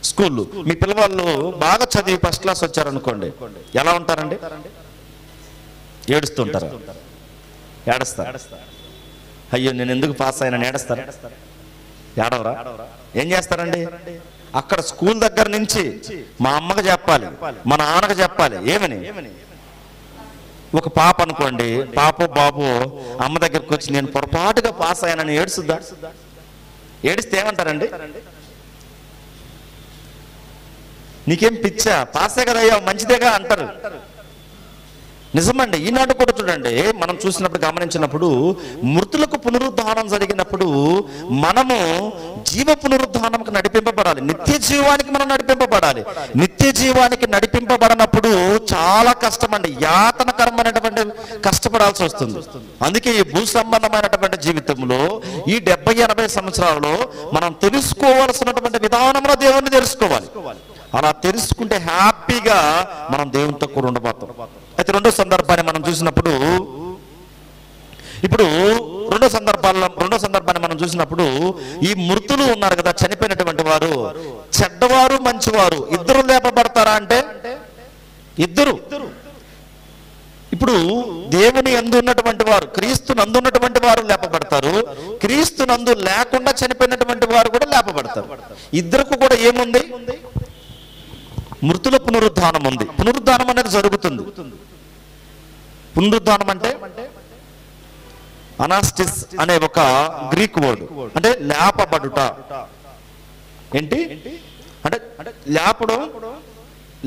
స్కూల్లో మీ పిల్లవాళ్ళు బాగా చదివి ఫస్ట్ క్లాస్ వచ్చారనుకోండి, ఎలా ఉంటారండి? ఏడుస్తారు. అయ్యో నేను ఎందుకు పాస్ అయినా ఏడుస్తారా? ఏడవరా? ఏం చేస్తారండి? అక్కడ స్కూల్ దగ్గర నుంచి మా అమ్మకి చెప్పాలి, మా నాన్నకి చెప్పాలి. ఏమని? ఒక పాప అనుకోండి, పాప బాబు అమ్మ దగ్గరకు వచ్చి నేను పొరపాటుగా పాస్ అయ్యానని ఏడుస్తుందా? ఏడిస్తే ఏమంటారండి? నీకేం పిచ్చా, పాసే కదా అయ్యా, మంచిదేగా అంటారు. నిజమండి. ఈనాడు కూడా చూడండి, మనం చూసినప్పుడు గమనించినప్పుడు మృతులకు పునరుద్ధానం జరిగినప్పుడు మనము జీవ పునరుద్ధానంకి నడిపింపబడాలి, నిత్య జీవానికి మనం నడిపింపబడాలి. నిత్య జీవానికి నడిపింపబడినప్పుడు చాలా కష్టం అండి, యాతనకరమైనటువంటి కష్టపడాల్సి వస్తుంది. అందుకే ఈ భూ సంబంధమైనటువంటి జీవితంలో ఈ 70-80 సంవత్సరాలలో మనం తెలుసుకోవాల్సినటువంటి విధానంలో దేవుణ్ణి తెలుసుకోవాలి. అలా తెలుసుకుంటే హ్యాపీగా మనం దేవునితో కూడా ఉండబోతాం. అయితే రెండో సందర్భాన్ని మనం చూసినప్పుడు, ఇప్పుడు రెండో సందర్భాన్ని మనం చూసినప్పుడు ఈ మృతులు ఉన్నారు కదా, చనిపోయినటువంటి వారు, చెడ్డవారు మంచివారు ఇద్దరు లేపబడతారా అంటే ఇద్దరు. ఇప్పుడు దేవుని యందు ఉన్నటువంటి వారు, క్రీస్తు నందు ఉన్నటువంటి వారు లేపబడతారు, క్రీస్తు నందు లేకుండా చనిపోయినటువంటి వారు కూడా లేపబడతారు. ఇద్దరికి కూడా ఏముంది? మృతుల పునరుద్ధానం ఉంది. పునరుద్ధానం అనేది జరుగుతుంది. పునరుద్ధానం అంటే అనాస్టిస్ అనే ఒక గ్రీక్ వర్డ్, అంటే లేపబడుట. ఏంటి అంటే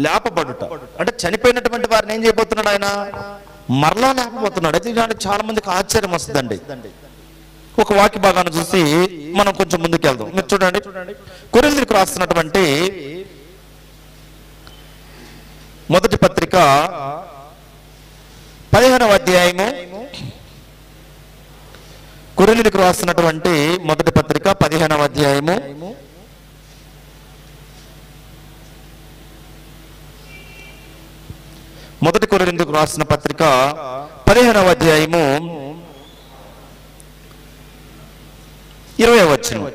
లేపబడుట అంటే చనిపోయినటువంటి వారిని ఏం చేయబోతున్నాడు ఆయన? మరలా లేపబోతున్నాడు. అయితే ఇలాంటి చాలా మందికి ఆశ్చర్యం వస్తుందండి. ఒక వాక్య భాగాన్ని చూసి మనం కొంచెం ముందుకు వెళ్దాం. మీరు చూడండి, కొరింథీయులకు రాస్తున్నటువంటి మొదటి పత్రిక 15వ అధ్యాయము, కొరింథీయులకు రాస్తున్నటువంటి మొదటి పత్రిక 15వ అధ్యాయము 1 కొరింథీయులకు రాసిన పత్రిక 15వ అధ్యాయము 20వ వచనం.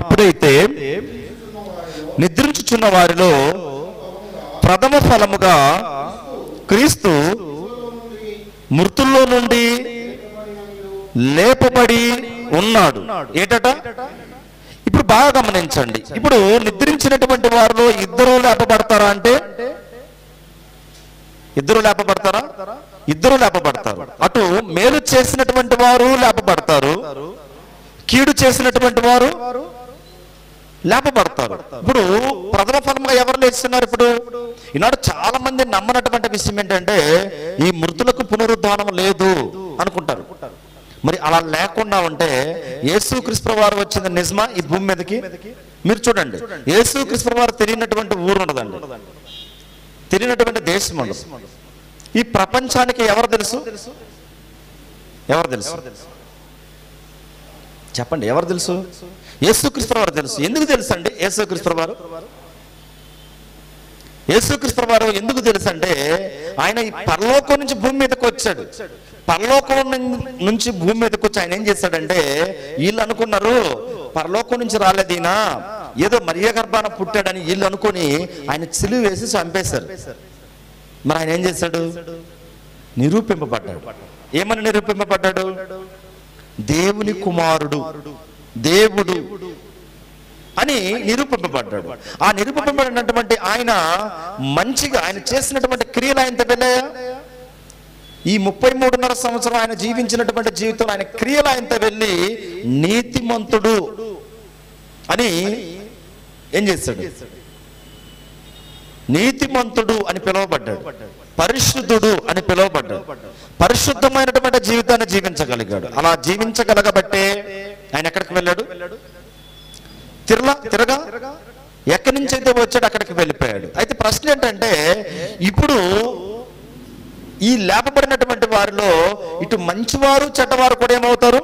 ఇప్పుడైతే నిద్రించుచున్న వారిలో ప్రథమ ఫలముగా క్రీస్తు మృతుల్లో నుండి లేపబడి ఉన్నాడు. ఏటట? ఇప్పుడు బాగా గమనించండి. ఇప్పుడు నిద్రించినటువంటి వారిలో ఇద్దరు లేపబడతారా అంటే ఇద్దరు లేపబడతారా? ఇద్దరు లేపబడతారు. అటు మేలు చేసినటువంటి వారు లేపబడతారు, కీడు చేసినటువంటి వారు లేపబడతారు. ఇప్పుడు ప్రథమ ఫలంగా ఎవరు లేస్తున్నారు? ఇప్పుడు ఈనాడు చాలా మంది నమ్మనటువంటి విషయం ఏంటంటే ఈ మృతులకు పునరుద్ధానం లేదు అనుకుంటారు. మరి అలా లేకుండా ఉంటే యేసుక్రీస్తు వారు వచ్చింది నిజమా ఈ భూమి మీదకి? మీరు చూడండి, యేసుక్రీస్తు వారు తెలియనటువంటి ఊరు ఉండదండి, తెలియనటువంటి దేశం ఉండదు. ఈ ప్రపంచానికి ఎవరు తెలుసు? ఎవరు తెలుసు చెప్పండి? ఎవరు తెలుసు? యేసుక్రీస్తు వారు తెలుసు. ఎందుకు తెలుసు అండి యేసుక్రీస్తు వారు? యేసుక్రీస్తు వారు ఎందుకు తెలుసు అంటే ఆయన ఈ పరలోకం నుంచి భూమి మీదకి వచ్చాడు. పరలోకం నుంచి భూమి మీదకి వచ్చి ఆయన ఏం చేశాడంటే, వీళ్ళు అనుకున్నారు పరలోకం నుంచి రాలేదీనా, ఏదో మరియ గర్భాన పుట్టాడని వీళ్ళు అనుకొని ఆయన సిలువ వేసి చంపేశారు. మరి ఆయన ఏం చేశాడు? నిరూపింపబడ్డాడు. ఏమని నిరూపింపబడ్డాడు? దేవుని కుమారుడు, దేవుడు అని నిరూపింపబడ్డాడు. ఆ నిరూపింపబడినటువంటి ఆయన మంచిగా ఆయన చేసినటువంటి క్రియలు ఆయనతో వెళ్ళాయా? ఈ 33.5 సంవత్సరం ఆయన జీవించినటువంటి జీవితంలో ఆయన క్రియలు ఆయనతో వెళ్ళి నీతిమంతుడు అని ఏం చేశాడు? నీతిమంతుడు అని పిలువబడ్డాడు, పరిశుద్ధుడు అని పిలువబడ్డాడు, పరిశుద్ధమైనటువంటి జీవితాన్ని జీవించగలిగాడు. అలా జీవించగలగబట్టే ఆయన ఎక్కడికి వెళ్ళాడు? తిరగా ఎక్కడి నుంచి అయితే వచ్చాడు అక్కడికి వెళ్ళిపోయాడు. అయితే ప్రశ్న ఏంటంటే, ఇప్పుడు ఈ లేపబడినటువంటి వారిలో ఇటు మంచివారు చెడ్డవారు కూడా ఏమవుతారు?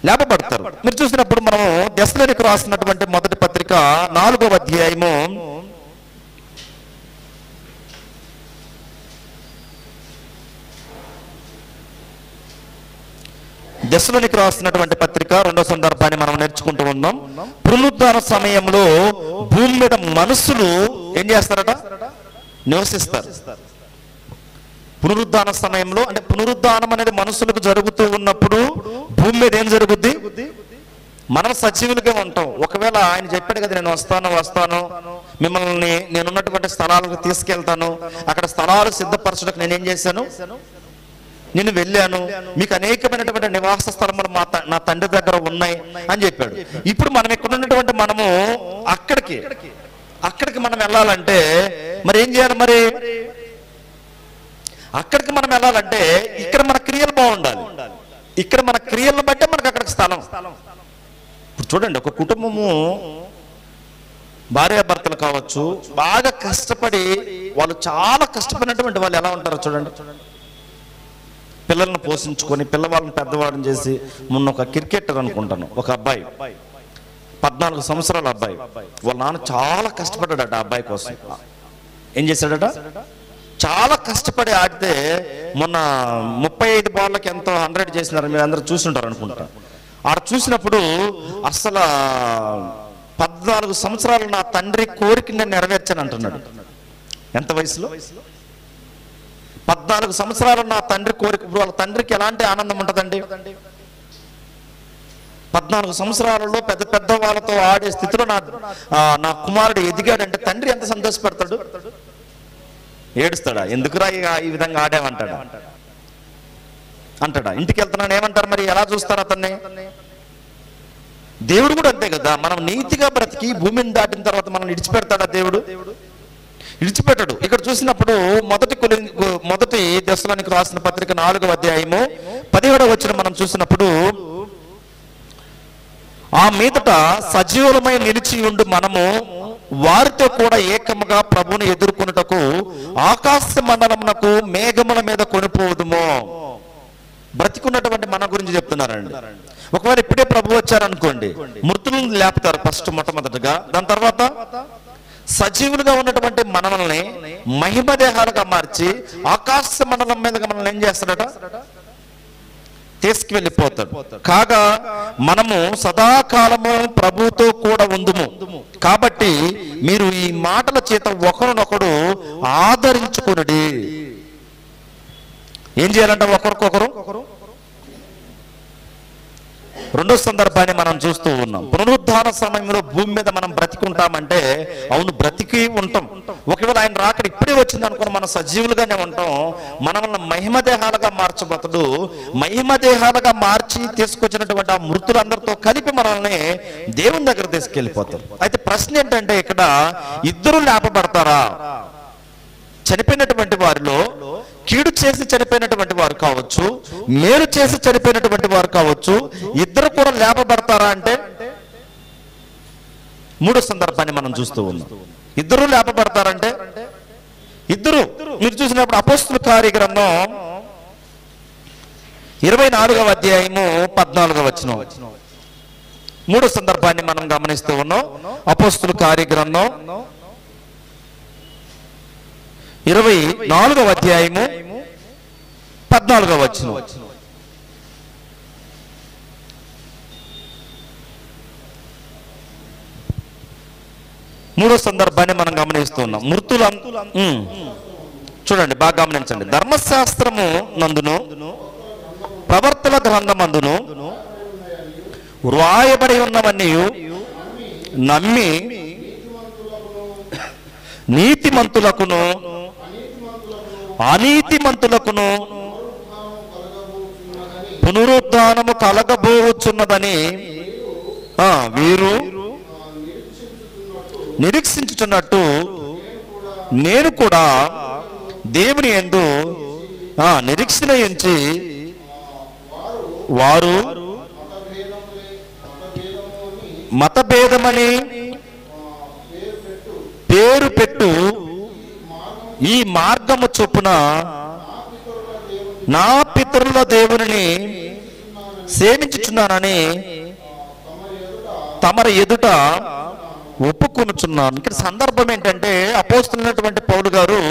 లేపబడతారు. మీరు చూసినప్పుడు మనము దెస్సలోనికీయులకు రాసినటువంటి మొదటి పత్రిక 4వ అధ్యాయము 2వ సందర్భాన్ని మనం నేర్చుకుంటూ ఉన్నాం. పునరుద్ధాన సమయంలో భూమి మీద మనుషులు ఏం చేస్తారట? నివసిస్తారు. పునరుద్ధాన సమయంలో అంటే పునరుద్ధానం అనేది మనుషులకు జరుగుతూ ఉన్నప్పుడు భూమి మీద ఏం జరుగుద్ది? మనం సజీవులుగా ఉంటాం. ఒకవేళ ఆయన చెప్పాడు కదా, నేను వస్తాను మిమ్మల్ని నేనున్నటువంటి స్థలాలకు తీసుకెళ్తాను, అక్కడ స్థలాలు సిద్ధపరచడానికి నేనేం చేశాను? నేను వెళ్ళాను, మీకు అనేకమైనటువంటి నివాస స్థలములు నా తండ్రి దగ్గర ఉన్నాయి అని చెప్పాడు. ఇప్పుడు మనం ఇక్కడ ఉన్నటువంటి మనము అక్కడికి మనం వెళ్ళాలంటే మరి ఏం చేయాలి? మరి అక్కడికి మనం వెళ్ళాలంటే ఇక్కడ మన క్రియలు బాగుండాలి. ఇక్కడ మన క్రియలను బట్టే మనకు అక్కడికి స్థలం. ఇప్పుడు చూడండి, ఒక కుటుంబము భార్యాభర్తలు కావచ్చు, బాగా కష్టపడి వాళ్ళు చాలా కష్టపడినటువంటి వాళ్ళు ఎలా ఉంటారో చూడండి. పిల్లలను పోషించుకొని పిల్లవాళ్ళని పెద్దవాళ్ళని చేసి, మొన్న ఒక క్రికెటర్ అనుకుంటాను, ఒక అబ్బాయి 14 సంవత్సరాల అబ్బాయి, వాళ్ళ నాన్న చాలా కష్టపడ్డాడట. ఆ అబ్బాయి కోసం ఏం చేశాడట? చాలా కష్టపడి ఆడితే మొన్న 35 బాళ్ళకి ఎంతో 100 చేసినారు. మీరు అందరూ చూసుంటారు అనుకుంటా. ఆడ చూసినప్పుడు అసలు 14 సంవత్సరాలు నా తండ్రి కోరిక నేను నెరవేర్చాను అంటున్నాడు. ఎంత వయసులో? 14 సంవత్సరాలు నా తండ్రి కోరిక. ఇప్పుడు వాళ్ళ తండ్రికి ఎలాంటి ఆనందం ఉంటుందండి? 14 సంవత్సరాలలో పెద్ద పెద్ద వాళ్ళతో ఆడే స్థితిలో నా కుమారుడు ఎదిగాడంటే తండ్రి ఎంత సంతోషపడతాడు? ఏడుస్తాడా? ఎందుకురా ఈ విధంగా ఆడామంటాడా? అంటాడా? ఇంటికి వెళ్తున్నాను ఏమంటారు? మరి ఎలా చూస్తారు అతన్ని? దేవుడు కూడా అంతే కదా. మనం నీతిగా బ్రతికి భూమిని దాటిన తర్వాత మనం విడిచిపెడతాడా దేవుడు? విడిచిపెట్టడు. ఇక్కడ చూసినప్పుడు మొదటి దశలోనికి రాసిన పత్రిక 4వ అధ్యాయము 17వ వచనం మనం చూసినప్పుడు, ఆ మీదట సజీవులమై నిలిచి ఉండి మనము వారితో కూడా ఏకముగా ప్రభువుని ఎదుర్కొనుటకు ఆకాశ మండలమునకు మేఘముల మీద కొనిపోదుము. బ్రతికున్నటువంటి మన గురించి చెప్తున్నారండి. ఒకవేళ ఇప్పుడే ప్రభు వచ్చారనుకోండి, మృతులను లేపుతారు ఫస్ట్ మొట్టమొదటిగా. దాని తర్వాత సజీవులుగా ఉన్నటువంటి మనల్ని మహిమ దేహాలుగా మార్చి ఆకాశ మండలం మీదగా మనల్ని ఏం చేస్తాడట? తీసుకువెళ్ళిపోతాడు. కాగా మనము సదాకాలము ప్రభుతో కూడా ఉందుము. కాబట్టి మీరు ఈ మాటల చేత ఒకరినొకడు ఆదరించుకునుడి. ఏం చేయాలంటే ఒకరికొకరు. రెండో సందర్భాన్ని మనం చూస్తూ ఉన్నాం. పునరుద్ధాన సమయంలో భూమి మీద మనం బ్రతికుంటామంటే అవును బ్రతికి ఉంటాం. ఒకవేళ ఆయన రాకడ ఇప్పుడే వచ్చింది అనుకుని మనం సజీవులుగానే ఉంటాం. మనల్ని మహిమ దేహాలుగా మార్చబోతుడు. మహిమ దేహాలుగా మార్చి తీసుకొచ్చినటువంటి ఆ మృతులందరితో కలిపి మనల్ని దేవుని దగ్గర తీసుకెళ్ళిపోతారు. అయితే ప్రశ్న ఏంటంటే, ఇక్కడ ఇద్దరు లేపబడతారా? చనిపోయినటువంటి వారిలో కీడు చేసి చనిపోయినటువంటి వారు కావచ్చు, మేలు చేసి చనిపోయినటువంటి వారు కావచ్చు, ఇద్దరు కూడా లేపబడతారా అంటే మూడో సందర్భాన్ని మనం చూస్తూ ఉన్నాం. ఇద్దరు లేపబడతారంటే ఇద్దరు. మీరు చూసినప్పుడు అపోస్తుల కార్యగ్రంథం 24వ అధ్యాయము 14వ వచనం, మూడో సందర్భాన్ని మనం గమనిస్తూ ఉన్నాం. అపోస్తుల కార్యగ్రంథం 24వ అధ్యాయము 14వ వచనం. మూడో సందర్భాన్ని మనం గమనిస్తున్నాం. మృతుల చూడండి, బాగా గమనించండి. ధర్మశాస్త్రము నందును ప్రవర్తన గ్రంథమందును వ్రాయబడి ఉన్నవన్నీ నమ్మి నీతిమంతులకును అనీతిమంతులకును పునరుద్ధానము కలగబోచున్నదని వీరు నిరీక్షించుచున్నట్టు నేను కూడా దేవుని యందు నిరీక్షణ ఉంచి వారు మతభేదమని పేరు పెట్టు ఈ మార్గము చొప్పున నా పితరుల దేవుని సేవించుచున్నానని తమరి ఎదుట ఒప్పుకొనుచున్నాను. ఇక్కడ సందర్భం ఏంటంటే, అపోస్తలుడైనటువంటి పౌలు గారు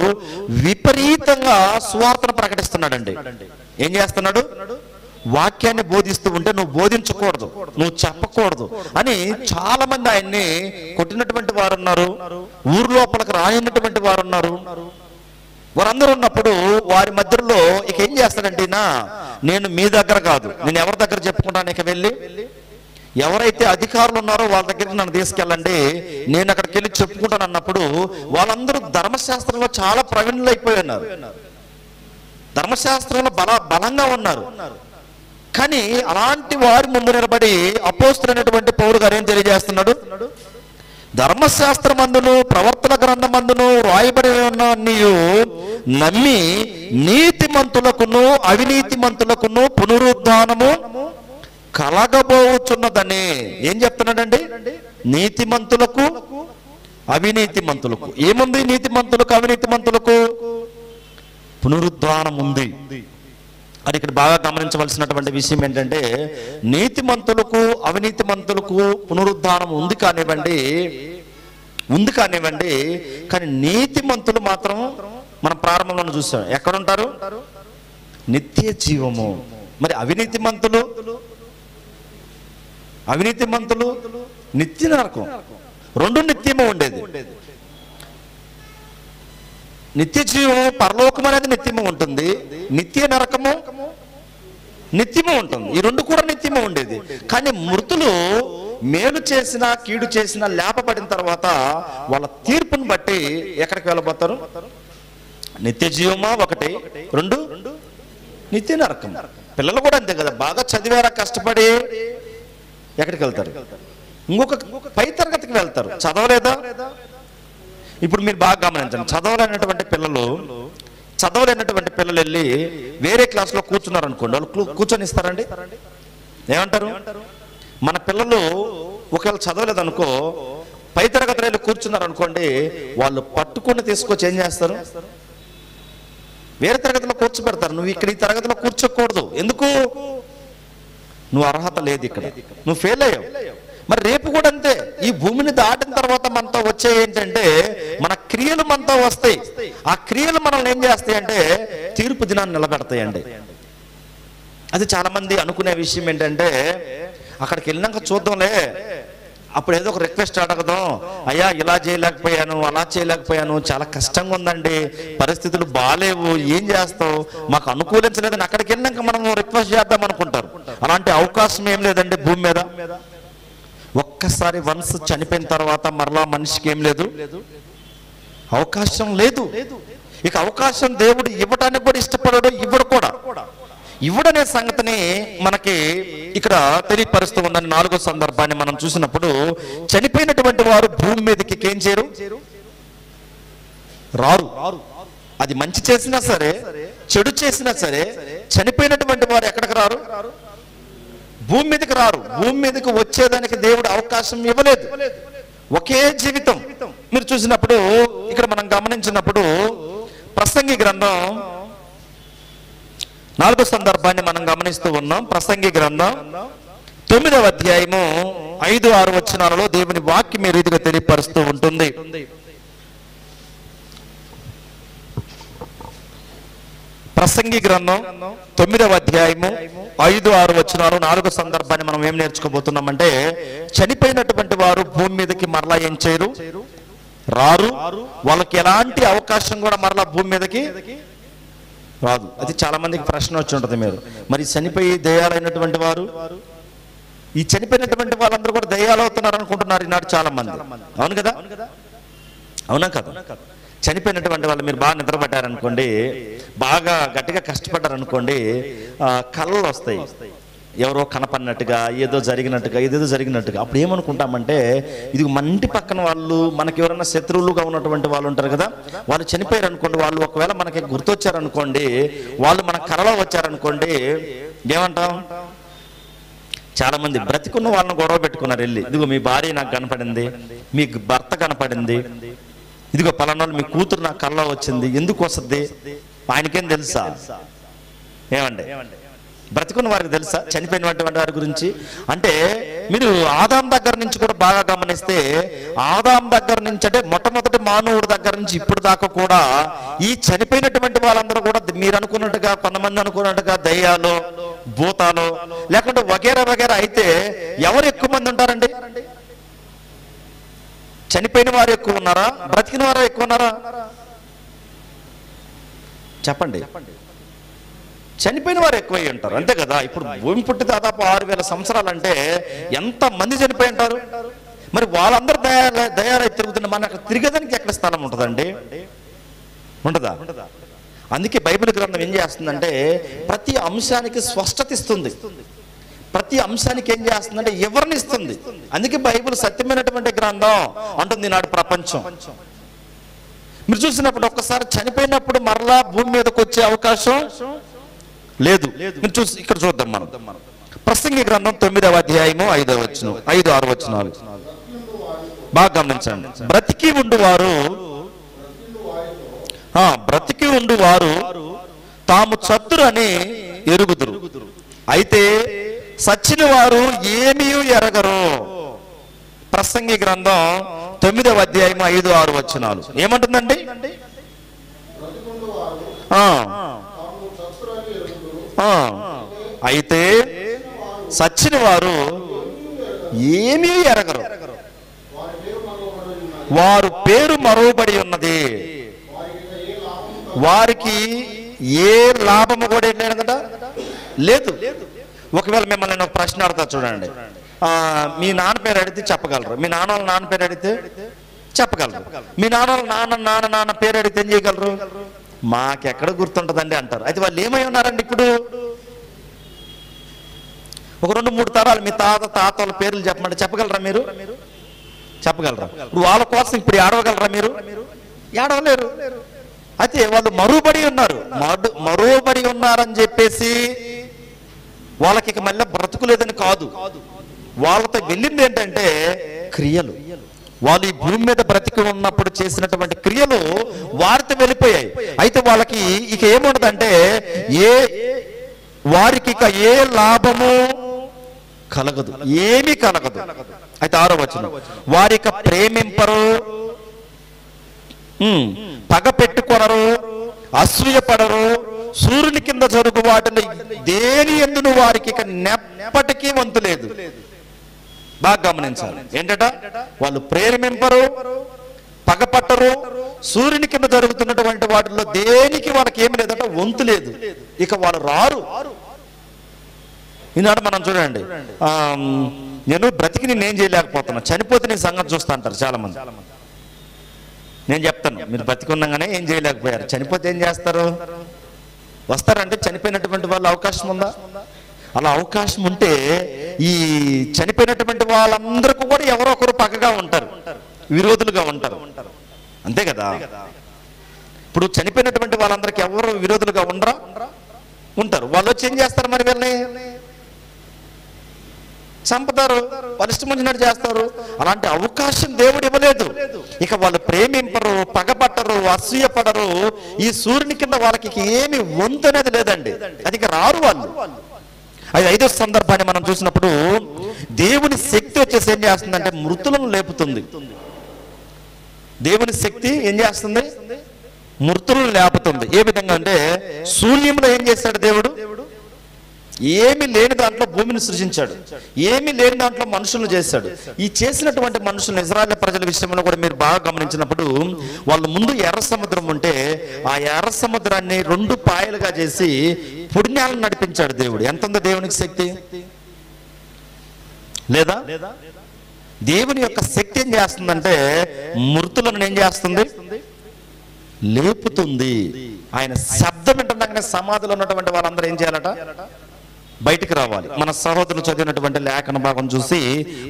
విపరీతంగా సువార్తను ప్రకటిస్తున్నాడండి. ఏం చేస్తున్నాడు? వాక్యాన్ని బోధిస్తూ ఉంటే నువ్వు బోధించకూడదు, నువ్వు చెప్పకూడదు అని చాలా మంది ఆయన్ని కొట్టినటువంటి వారు ఉన్నారు. ఊరు లోపలికి రానినటువంటి వారు ఉన్నారు. వారందరూ ఉన్నప్పుడు వారి మధ్యలో ఇక ఏం చేస్తాడంటే, నేను మీ దగ్గర కాదు, నేను ఎవరి దగ్గర చెప్పుకుంటాను, ఇక వెళ్ళి ఎవరైతే అధికారులు ఉన్నారో వాళ్ళ దగ్గరికి నన్ను తీసుకెళ్ళండి, నేను అక్కడికి వెళ్ళి చెప్పుకుంటాను అన్నప్పుడు వాళ్ళందరూ ధర్మశాస్త్రంలో చాలా ప్రవీణులు అయిపోయి ఉన్నారు. ధర్మశాస్త్రంలో బలంగా ఉన్నారు. కానీ అలాంటి వారి ముందు నిలబడి అపోస్తులైనటువంటి పౌలు గారు ఏం తెలియజేస్తున్నాడు? ధర్మశాస్త్రమందును ప్రవర్తన గ్రంథమందును రాయబడి ఉన్న నీవు నమ్మి నీతిమంతులకును అవినీతిమంతులకును పునరుద్ధానము కలగబోచున్నదని ఏం చెప్తున్నాడండి? నీతిమంతులకు అవినీతిమంతులకు ఏముంది? నీతిమంతులకు అవినీతిమంతులకు పునరుద్ధానం ఉంది. అది ఇక్కడ బాగా గమనించవలసినటువంటి విషయం ఏంటంటే, నీతిమంతులకు అవినీతిమంతులకు పునరుద్ధానం ఉంది కానివ్వండి, కానీ నీతిమంతులు మాత్రం మనం ప్రారంభంలో చూసాం ఎక్కడుంటారు? నిత్య జీవము. మరి అవినీతిమంతులు నిత్య నరకం. రెండు నిత్యము ఉండేది. నిత్య జీవము పరలోకం అనేది నిత్యము ఉంటుంది, నిత్య నరకము నిత్యము ఉంటుంది. ఈ రెండు కూడా నిత్యము ఉండేది. కానీ మృతులు మేలు చేసినా కీడు చేసినా లేపబడిన తర్వాత వాళ్ళ తీర్పును బట్టి ఎక్కడికి వెళ్ళబోతారు? నిత్య జీవమా ఒకటి, రెండు నిత్య నరకం. పిల్లలు కూడా అంతే కదా, బాగా చదివారా కష్టపడి ఎక్కడికి వెళ్తారు? ఇంకొక పై తరగతికి వెళ్తారు. చదవలేదా? ఇప్పుడు మీరు బాగా గమనించండి, చదవలేనటువంటి పిల్లలు వెళ్ళి వేరే క్లాస్లో కూర్చున్నారు అనుకోండి, వాళ్ళు కూర్చొని ఇస్తారండి? ఏమంటారు? మన పిల్లలు ఒకవేళ చదవలేదనుకో, పై తరగతిలో వెళ్ళి కూర్చున్నారు అనుకోండి, వాళ్ళు పట్టుకుని తీసుకొచ్చి ఏం చేస్తారు? వేరే తరగతిలో కూర్చోబెడతారు. నువ్వు ఇక్కడ ఈ తరగతిలో కూర్చోకూడదు. ఎందుకు? నువ్వు అర్హత లేదు, ఇక్కడ నువ్వు ఫెయిల్ అయ్యావు. మరి రేపు కూడా అంతే. ఈ భూమిని దాటిన తర్వాత మనతో వచ్చే ఏంటంటే, మన క్రియలు మనతో వస్తాయి. ఆ క్రియలు మనల్ని ఏం చేస్తాయి అంటే తీర్పు దినాన్ని నిలబెడతాయండి. అది చాలా మంది అనుకునే విషయం ఏంటంటే, అక్కడికి వెళ్ళినాక చూద్దాంలే, అప్పుడు ఏదో ఒక రిక్వెస్ట్ అడగదాం, అయ్యా ఇలా చేయలేకపోయాను, అలా చేయలేకపోయాను, చాలా కష్టంగా ఉందండి, పరిస్థితులు బాగాలేవు, ఏం చేస్తావు, మాకు అనుకూలించలేదని అక్కడికి వెళ్ళినాక మనం రిక్వెస్ట్ చేద్దాం అనుకుంటారు. అలాంటి అవకాశం ఏం లేదండి భూమి మీద. ఒక్కసారి వన్స్ చనిపోయిన తర్వాత మరలా మనిషికి ఏం లేదు, అవకాశం లేదు. ఇక అవకాశం దేవుడు ఇవ్వటానికి కూడా ఇష్టపడడు, ఇవ్వడు కూడా. ఇవ్వడనే సంగతిని మనకి ఇక్కడ తెలియపరుస్తూ ఉందని 4వ సందర్భాన్ని మనం చూసినప్పుడు, చనిపోయినటువంటి వారు భూమి మీదకి ఏం చేయరు, రారు. అది మంచి చేసినా సరే చెడు చేసినా సరే చనిపోయినటువంటి వారు ఎక్కడికి రారు? భూమి మీదకి రారు. భూమి మీదకి వచ్చేదానికి దేవుడు అవకాశం ఇవ్వలేదు. ఒకే జీవితం. మీరు చూసినప్పుడు ఇక్కడ మనం గమనించినప్పుడు ప్రసంగి గ్రంథం 4వ సందర్భాన్ని మనం గమనిస్తూ ఉన్నాం. ప్రసంగి గ్రంథం 9వ అధ్యాయము 5-6 వచనాలలో దేవుని వాక్యం ఈ రీతిగా తెలియపరుస్తూ ఉంటుంది. ప్రసంగి గ్రంథం 9వ అధ్యాయము 5-6 వచనాలు 4వ సందర్భాన్ని మనం ఏం నేర్చుకోబోతున్నామంటే, చనిపోయినటువంటి వారు భూమి మీదకి మరలా ఏం చేయరు, రారు. వాళ్ళకి ఎలాంటి అవకాశం కూడా మరలా భూమి మీదకి రాదు. అది చాలా మందికి ప్రశ్న వచ్చి ఉంటుంది. మీరు మరి చనిపోయి దయ్యాలైనటువంటి వారు, ఈ చనిపోయినటువంటి వాళ్ళందరూ కూడా దయ్యాలు అవుతున్నారు అనుకుంటున్నారు ఈనాడు చాలా మంది. అవును కదా? అవునా కదా? చనిపోయినటువంటి వాళ్ళు మీరు బాగా నిద్రపడ్డారనుకోండి, బాగా గట్టిగా కష్టపడ్డారనుకోండి, కళలు వస్తాయి. ఎవరో కనపడినట్టుగా, ఏదేదో జరిగినట్టుగా. అప్పుడు ఏమనుకుంటామంటే, ఇది మన ఇంటి పక్కన వాళ్ళు, మనకి ఎవరైనా శత్రువులుగా ఉన్నటువంటి వాళ్ళు ఉంటారు కదా, వాళ్ళు చనిపోయారు అనుకోండి, వాళ్ళు ఒకవేళ మనకి గుర్తొచ్చారనుకోండి, వాళ్ళు మన కళలో వచ్చారనుకోండి, ఏమంటాం? చాలా మంది బ్రతికున్న వాళ్ళని గొడవ పెట్టుకున్నారు వెళ్ళి, ఇదిగో మీ భార్య నాకు కనపడింది, మీ భర్త కనపడింది, ఇదిగో పలానాళ్ళు మీ కూతురు నాకు కళ్ళలో వచ్చింది. ఎందుకు వస్తుంది? ఆయనకేం తెలుసా? ఏమండి? బ్రతికున్న వారికి తెలుసా చనిపోయినటువంటి వారి గురించి? అంటే మీరు ఆదాం దగ్గర నుంచి కూడా బాగా గమనిస్తే, ఆదాం దగ్గర నుంచి అంటే మొట్టమొదటి మానవుడి దగ్గర నుంచి ఇప్పుడు దాకా కూడా ఈ చనిపోయినటువంటి వాళ్ళందరూ కూడా మీరు అనుకున్నట్టుగా, కొంతమంది అనుకున్నట్టుగా దయ్యాలు, భూతాలు, లేకుంటే వగేరా అయితే ఎవరు ఎక్కువ మంది ఉంటారండి? చనిపోయిన వారు ఎక్కువ ఉన్నారా, బ్రతికిన వారు ఎక్కువ ఉన్నారా? చెప్పండి. చనిపోయిన వారు ఎక్కువై ఉంటారు, అంతే కదా? ఇప్పుడు భూమి పుట్టి దాదాపు 6000 సంవత్సరాలు అంటే ఎంత మంది చనిపోయి ఉంటారు? మరి వాళ్ళందరూ దయాలై తిరుగుతున్న మనకు తిరిగేదానికి ఎక్కడ స్థలం ఉంటుందండి? ఉంటుందా? అందుకే బైబిల్ గ్రంథం ఏం చేస్తుందంటే ప్రతి అంశానికి స్పష్టత ఇస్తుంది, ప్రతి అంశానికి ఏం చేస్తుందంటే వివరణ ఇస్తుంది. అందుకే బైబిల్ సత్యమైనటువంటి గ్రంథం అంటుంది నాడు ప్రపంచం. మీరు చూసినప్పుడు ఒక్కసారి చనిపోయినప్పుడు మరలా భూమి మీదకి వచ్చే అవకాశం లేదు. మీరు చూసి ఇక్కడ చూద్దాం మనం ప్రసంగి గ్రంథం 9వ అధ్యాయము 5 వచనం 5-6 వచనాలు బాగా గమనించండి. బ్రతికి ఉండువారు తాము చతురు అని ఎరుగుదురు, అయితే సచ్చిన వారు ఏమీ ఎరగరు. ప్రసంగి గ్రంథం 9వ అధ్యాయము 5-6 వచనాలు ఏమంటుందండి? అయితే సచ్చిన వారు ఏమీ ఎరగరు, వారు పేరు మరువబడి ఉన్నది, వారికి ఏ లాభము కూడా ఏంటంట లేదు. ఒకవేళ మిమ్మల్ని నేను ప్రశ్న అడుగుతా చూడండి, మీ నాన్న పేరు అడిగితే చెప్పగలరు, మీ నాన్న వాళ్ళ నాన్న పేరు అడిగితే చెప్పగలరు, మీ నాన్న వాళ్ళ నాన్న పేరు అడిగితే ఏం చేయగలరు? మాకెక్కడ గుర్తుంటుందండి అంటారు. అయితే వాళ్ళు ఏమై ఉన్నారండి? ఇప్పుడు ఒక 2-3 తరాలు మీ తాతల పేర్లు చెప్పమంటే చెప్పగలరా? మీరు చెప్పగలరా? ఇప్పుడు వాళ్ళ కోసం ఇప్పుడు ఏడవగలరా? మీరు ఏడవలేరు. అయితే వాళ్ళు మరువబడి ఉన్నారని చెప్పేసి వాళ్ళకి ఇక మళ్ళీ బ్రతుకులేదని కాదు, వాళ్ళతో వెళ్ళింది ఏంటంటే క్రియలు. వాళ్ళు ఈ భూమి మీద బ్రతికి ఉన్నప్పుడు చేసినటువంటి క్రియలు వారితో వెళ్ళిపోయాయి. అయితే వాళ్ళకి ఇక ఏముండదంటే వారికి ఇక ఏ లాభము కలగదు, ఏమీ కలగదు. అయితే 6వ వచనం, వారిక ప్రేమింపరు, పగ పెట్టుకొనరు, అసూయపడరు, సూర్యుని కింద జరుగు వాటిని దేని ఎందును వారికి ఇక నెప్పటికీ వంతు లేదు. బాగా గమనించాలి. ఏంటట? వాళ్ళు ప్రేమింపరు, పగపట్టరు, సూర్యుని కింద జరుగుతున్నటువంటి వాటిలో దేనికి వాళ్ళకి ఏమి లేదట, వంతు లేదు. ఇక వాళ్ళు రారు. ఈనాడు మనం చూడండి, నేను బ్రతికి నేనేం చేయలేకపోతున్నా, చనిపోతే నీ సంగతి చూస్తా అంటారు చాలా మంది. నేను చెప్తాను, మీరు బ్రతికున్నాగానే ఏం చేయలేకపోయారు, చనిపోతే ఏం చేస్తారు? వస్తారంటే చనిపోయినటువంటి వాళ్ళు అవకాశం ఉందా? అలా అవకాశం ఉంటే ఈ చనిపోయినటువంటి వాళ్ళందరికీ కూడా ఎవరో ఒకరు పక్కగా ఉంటారు, విరోధులుగా ఉంటారు, అంతే కదా? ఇప్పుడు చనిపోయినటువంటి వాళ్ళందరికీ ఎవరు విరోధులుగా ఉండరా? ఉంటారు. వాళ్ళు వచ్చి ఏం చేస్తారు? మరి వీళ్ళని చంపుతారు, వాళ్ళు ఇష్టం వచ్చినట్టు చేస్తారు. అలాంటి అవకాశం దేవుడు ఇవ్వలేదు. ఇక వాళ్ళు ప్రేమింపరు, పగపట్టరు, అసూయపడరు, ఈ సూర్యుని కింద వాళ్ళకి ఏమి వంతు అనేది లేదండి. అది ఇక రారు వాళ్ళు. అది 5వ సందర్భాన్ని మనం చూసినప్పుడు దేవుని శక్తి వచ్చేసి ఏం చేస్తుందంటే మృతులను లేపుతుంది. దేవుని శక్తి ఏం చేస్తుంది? మృతులను లేపుతుంది. ఏ విధంగా అంటే శూన్యంలో ఏం చేశాడు దేవుడు? ఏమి లేని దాంట్లో భూమిని సృజించాడు, ఏమి లేని దాంట్లో మనుషులను చేశాడు. ఈ చేసినటువంటి మనుషులను ఇశ్రాయేలు ప్రజల విషయంలో కూడా మీరు బాగా గమనించినప్పుడు వాళ్ళ ముందు ఎర్ర సముద్రం ఉంటే ఆ ఎర్ర సముద్రాన్ని 2 పాయలుగా చేసి పుణ్యాలను నడిపించాడు దేవుడు. ఎంత ఉందో దేవునికి శక్తి లేదా? దేవుని యొక్క శక్తి ఏం చేస్తుందంటే మృతులను ఏం చేస్తుంది? లేపుతుంది. ఆయన శబ్దం వింటున్నాకనే సమాధిలో ఉన్నటువంటి వాళ్ళందరూ ఏం చేయాలట? బయటికి రావాలి. మన సహోదరులు చదివినటువంటి లేఖన భాగం చూసి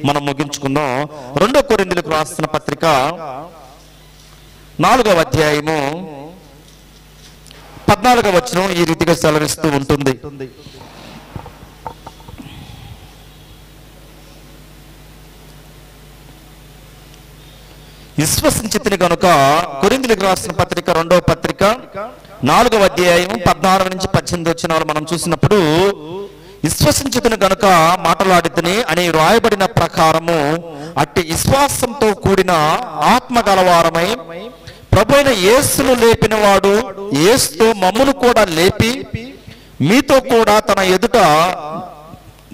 మనం ముగించుకుందాం. 2 కొరింథీయులకు రాసిన పత్రిక 4వ అధ్యాయము 14వ వచనం ఈ రీతిగా సెలవిస్తూ ఉంటుంది. విశ్వసించితిని కనుక, కొరింథీయులకు రాసిన పత్రిక 2వ పత్రిక 4వ అధ్యాయం 16 నుంచి 18 వచనాలు మనం చూసినప్పుడు విశ్వసించుతుని గనుక మాటలాడితిని అని రాయబడిన ప్రకారము అట్టి విశ్వాసంతో కూడిన ఆత్మ గలవారమై ప్రభువైన యేసును లేపిన వాడు యేసుతో మమ్మును కూడా లేపి మీతో కూడా తన ఎదుట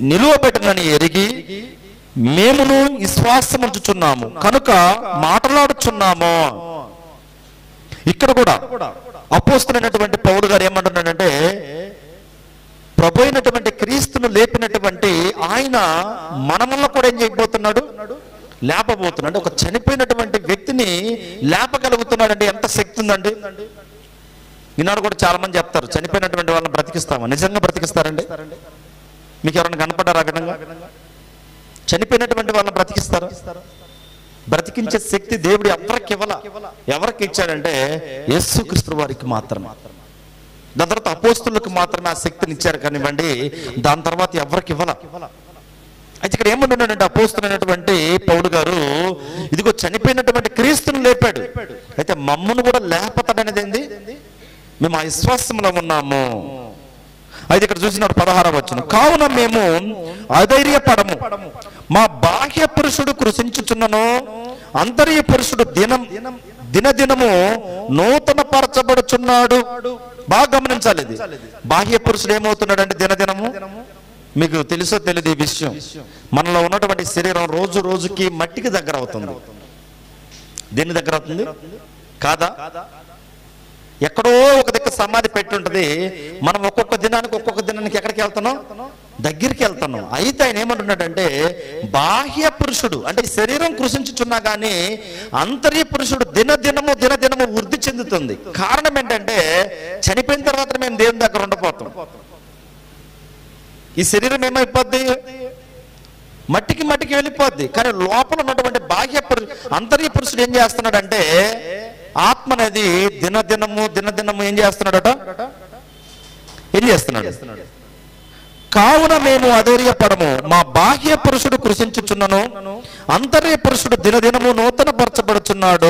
నిలువబెట్టనని ఎరిగి మేమును విశ్వాసముంచుచున్నాము కనుక మాటలాడుచున్నాము. ఇక్కడ కూడా అపోస్తలుడైనటువంటి పౌలు గారు ఏమంటున్నాడంటే ప్రభు అయినటువంటి క్రీస్తును లేపినటువంటి ఆయన మనమల్ల కూడా ఏం చేయబోతున్నాడు? లేపబోతున్నాడు. ఒక చనిపోయినటువంటి వ్యక్తిని లేపగలుగుతున్నాడు అంటే ఎంత శక్తి ఉందండి. ఈనాడు కూడా చాలా మంది చెప్తారు చనిపోయినటువంటి వాళ్ళని బ్రతికిస్తామా. నిజంగా బ్రతికిస్తారండి? మీకు ఎవరైనా కనపడ్డారా ఆ విధంగా? చనిపోయినటువంటి వాళ్ళని బ్రతికిస్తారా? బ్రతికించే శక్తి దేవుడు ఎవరికి ఇవ్వాల. ఎవరికి ఇచ్చాడంటే యేసుక్రీస్తు వారికి మాత్రమే. దాని తర్వాత అపోస్తులకు మాత్రమే ఆ శక్తిని ఇచ్చారు కానివ్వండి, దాని తర్వాత ఎవరికి ఇవ్వాల. అయితే ఇక్కడ ఏమంటున్నాడంటే అపోస్తులైనటువంటి పౌలు గారు, ఇదిగో చనిపోయినటువంటి క్రీస్తును లేపాడు, అయితే మమ్మను కూడా లేపతాడనేది ఏంది? మేము ఆ విశ్వాసంలో ఉన్నాము. అయితే ఇక్కడ చూసినాడు 16వ వచనం, కావున మేము అధైర్యపడము, మా బాహ్య పురుషుడు కృషించుచున్నను, అంతర్య పురుషుడు దినదినము నూతన పరచబడుచున్నాడు. బాగా గమనించాలి, ఇది బాహ్య పురుషుడు ఏమవుతున్నాడు అంటే దినదినము. మీకు తెలుసో తెలియదు ఈ విషయం, మనలో ఉన్నటువంటి శరీరం రోజు రోజుకి మట్టికి దగ్గర అవుతుంది. దేని దగ్గర అవుతుంది కాదా? ఎక్కడో ఒక దగ్గర సమాధి పెట్టి ఉంటుంది, మనం ఒక్కొక్క దినానికి ఎక్కడికి వెళ్తున్నాం? దగ్గరికి వెళ్తున్నాం. అయితే ఆయన ఏమంటున్నాడంటే బాహ్య పురుషుడు అంటే శరీరం కృషించుచున్నా కానీ అంతర్య పురుషుడు దినదినము వృద్ధి చెందుతుంది. కారణం ఏంటంటే చనిపోయిన తర్వాత మేము దేవుని దగ్గర ఉండపోతాం. ఈ శరీరం ఏమైపోద్ది? మట్టికి వెళ్ళిపోద్ది. కానీ లోపల ఉన్నటువంటి బాహ్య అంతర్య పురుషుడు ఏం చేస్తున్నాడంటే ఆత్మ అనేది దినదినము ఏం చేస్తున్నాడట? ఏం చేస్తున్నాడు? కావున మేము అధైర్యపడము, మా బాహ్య పురుషుడు కృషించుచున్నను, అంతర్య పురుషుడు దినదినము నూతన పరచబడుచున్నాడు.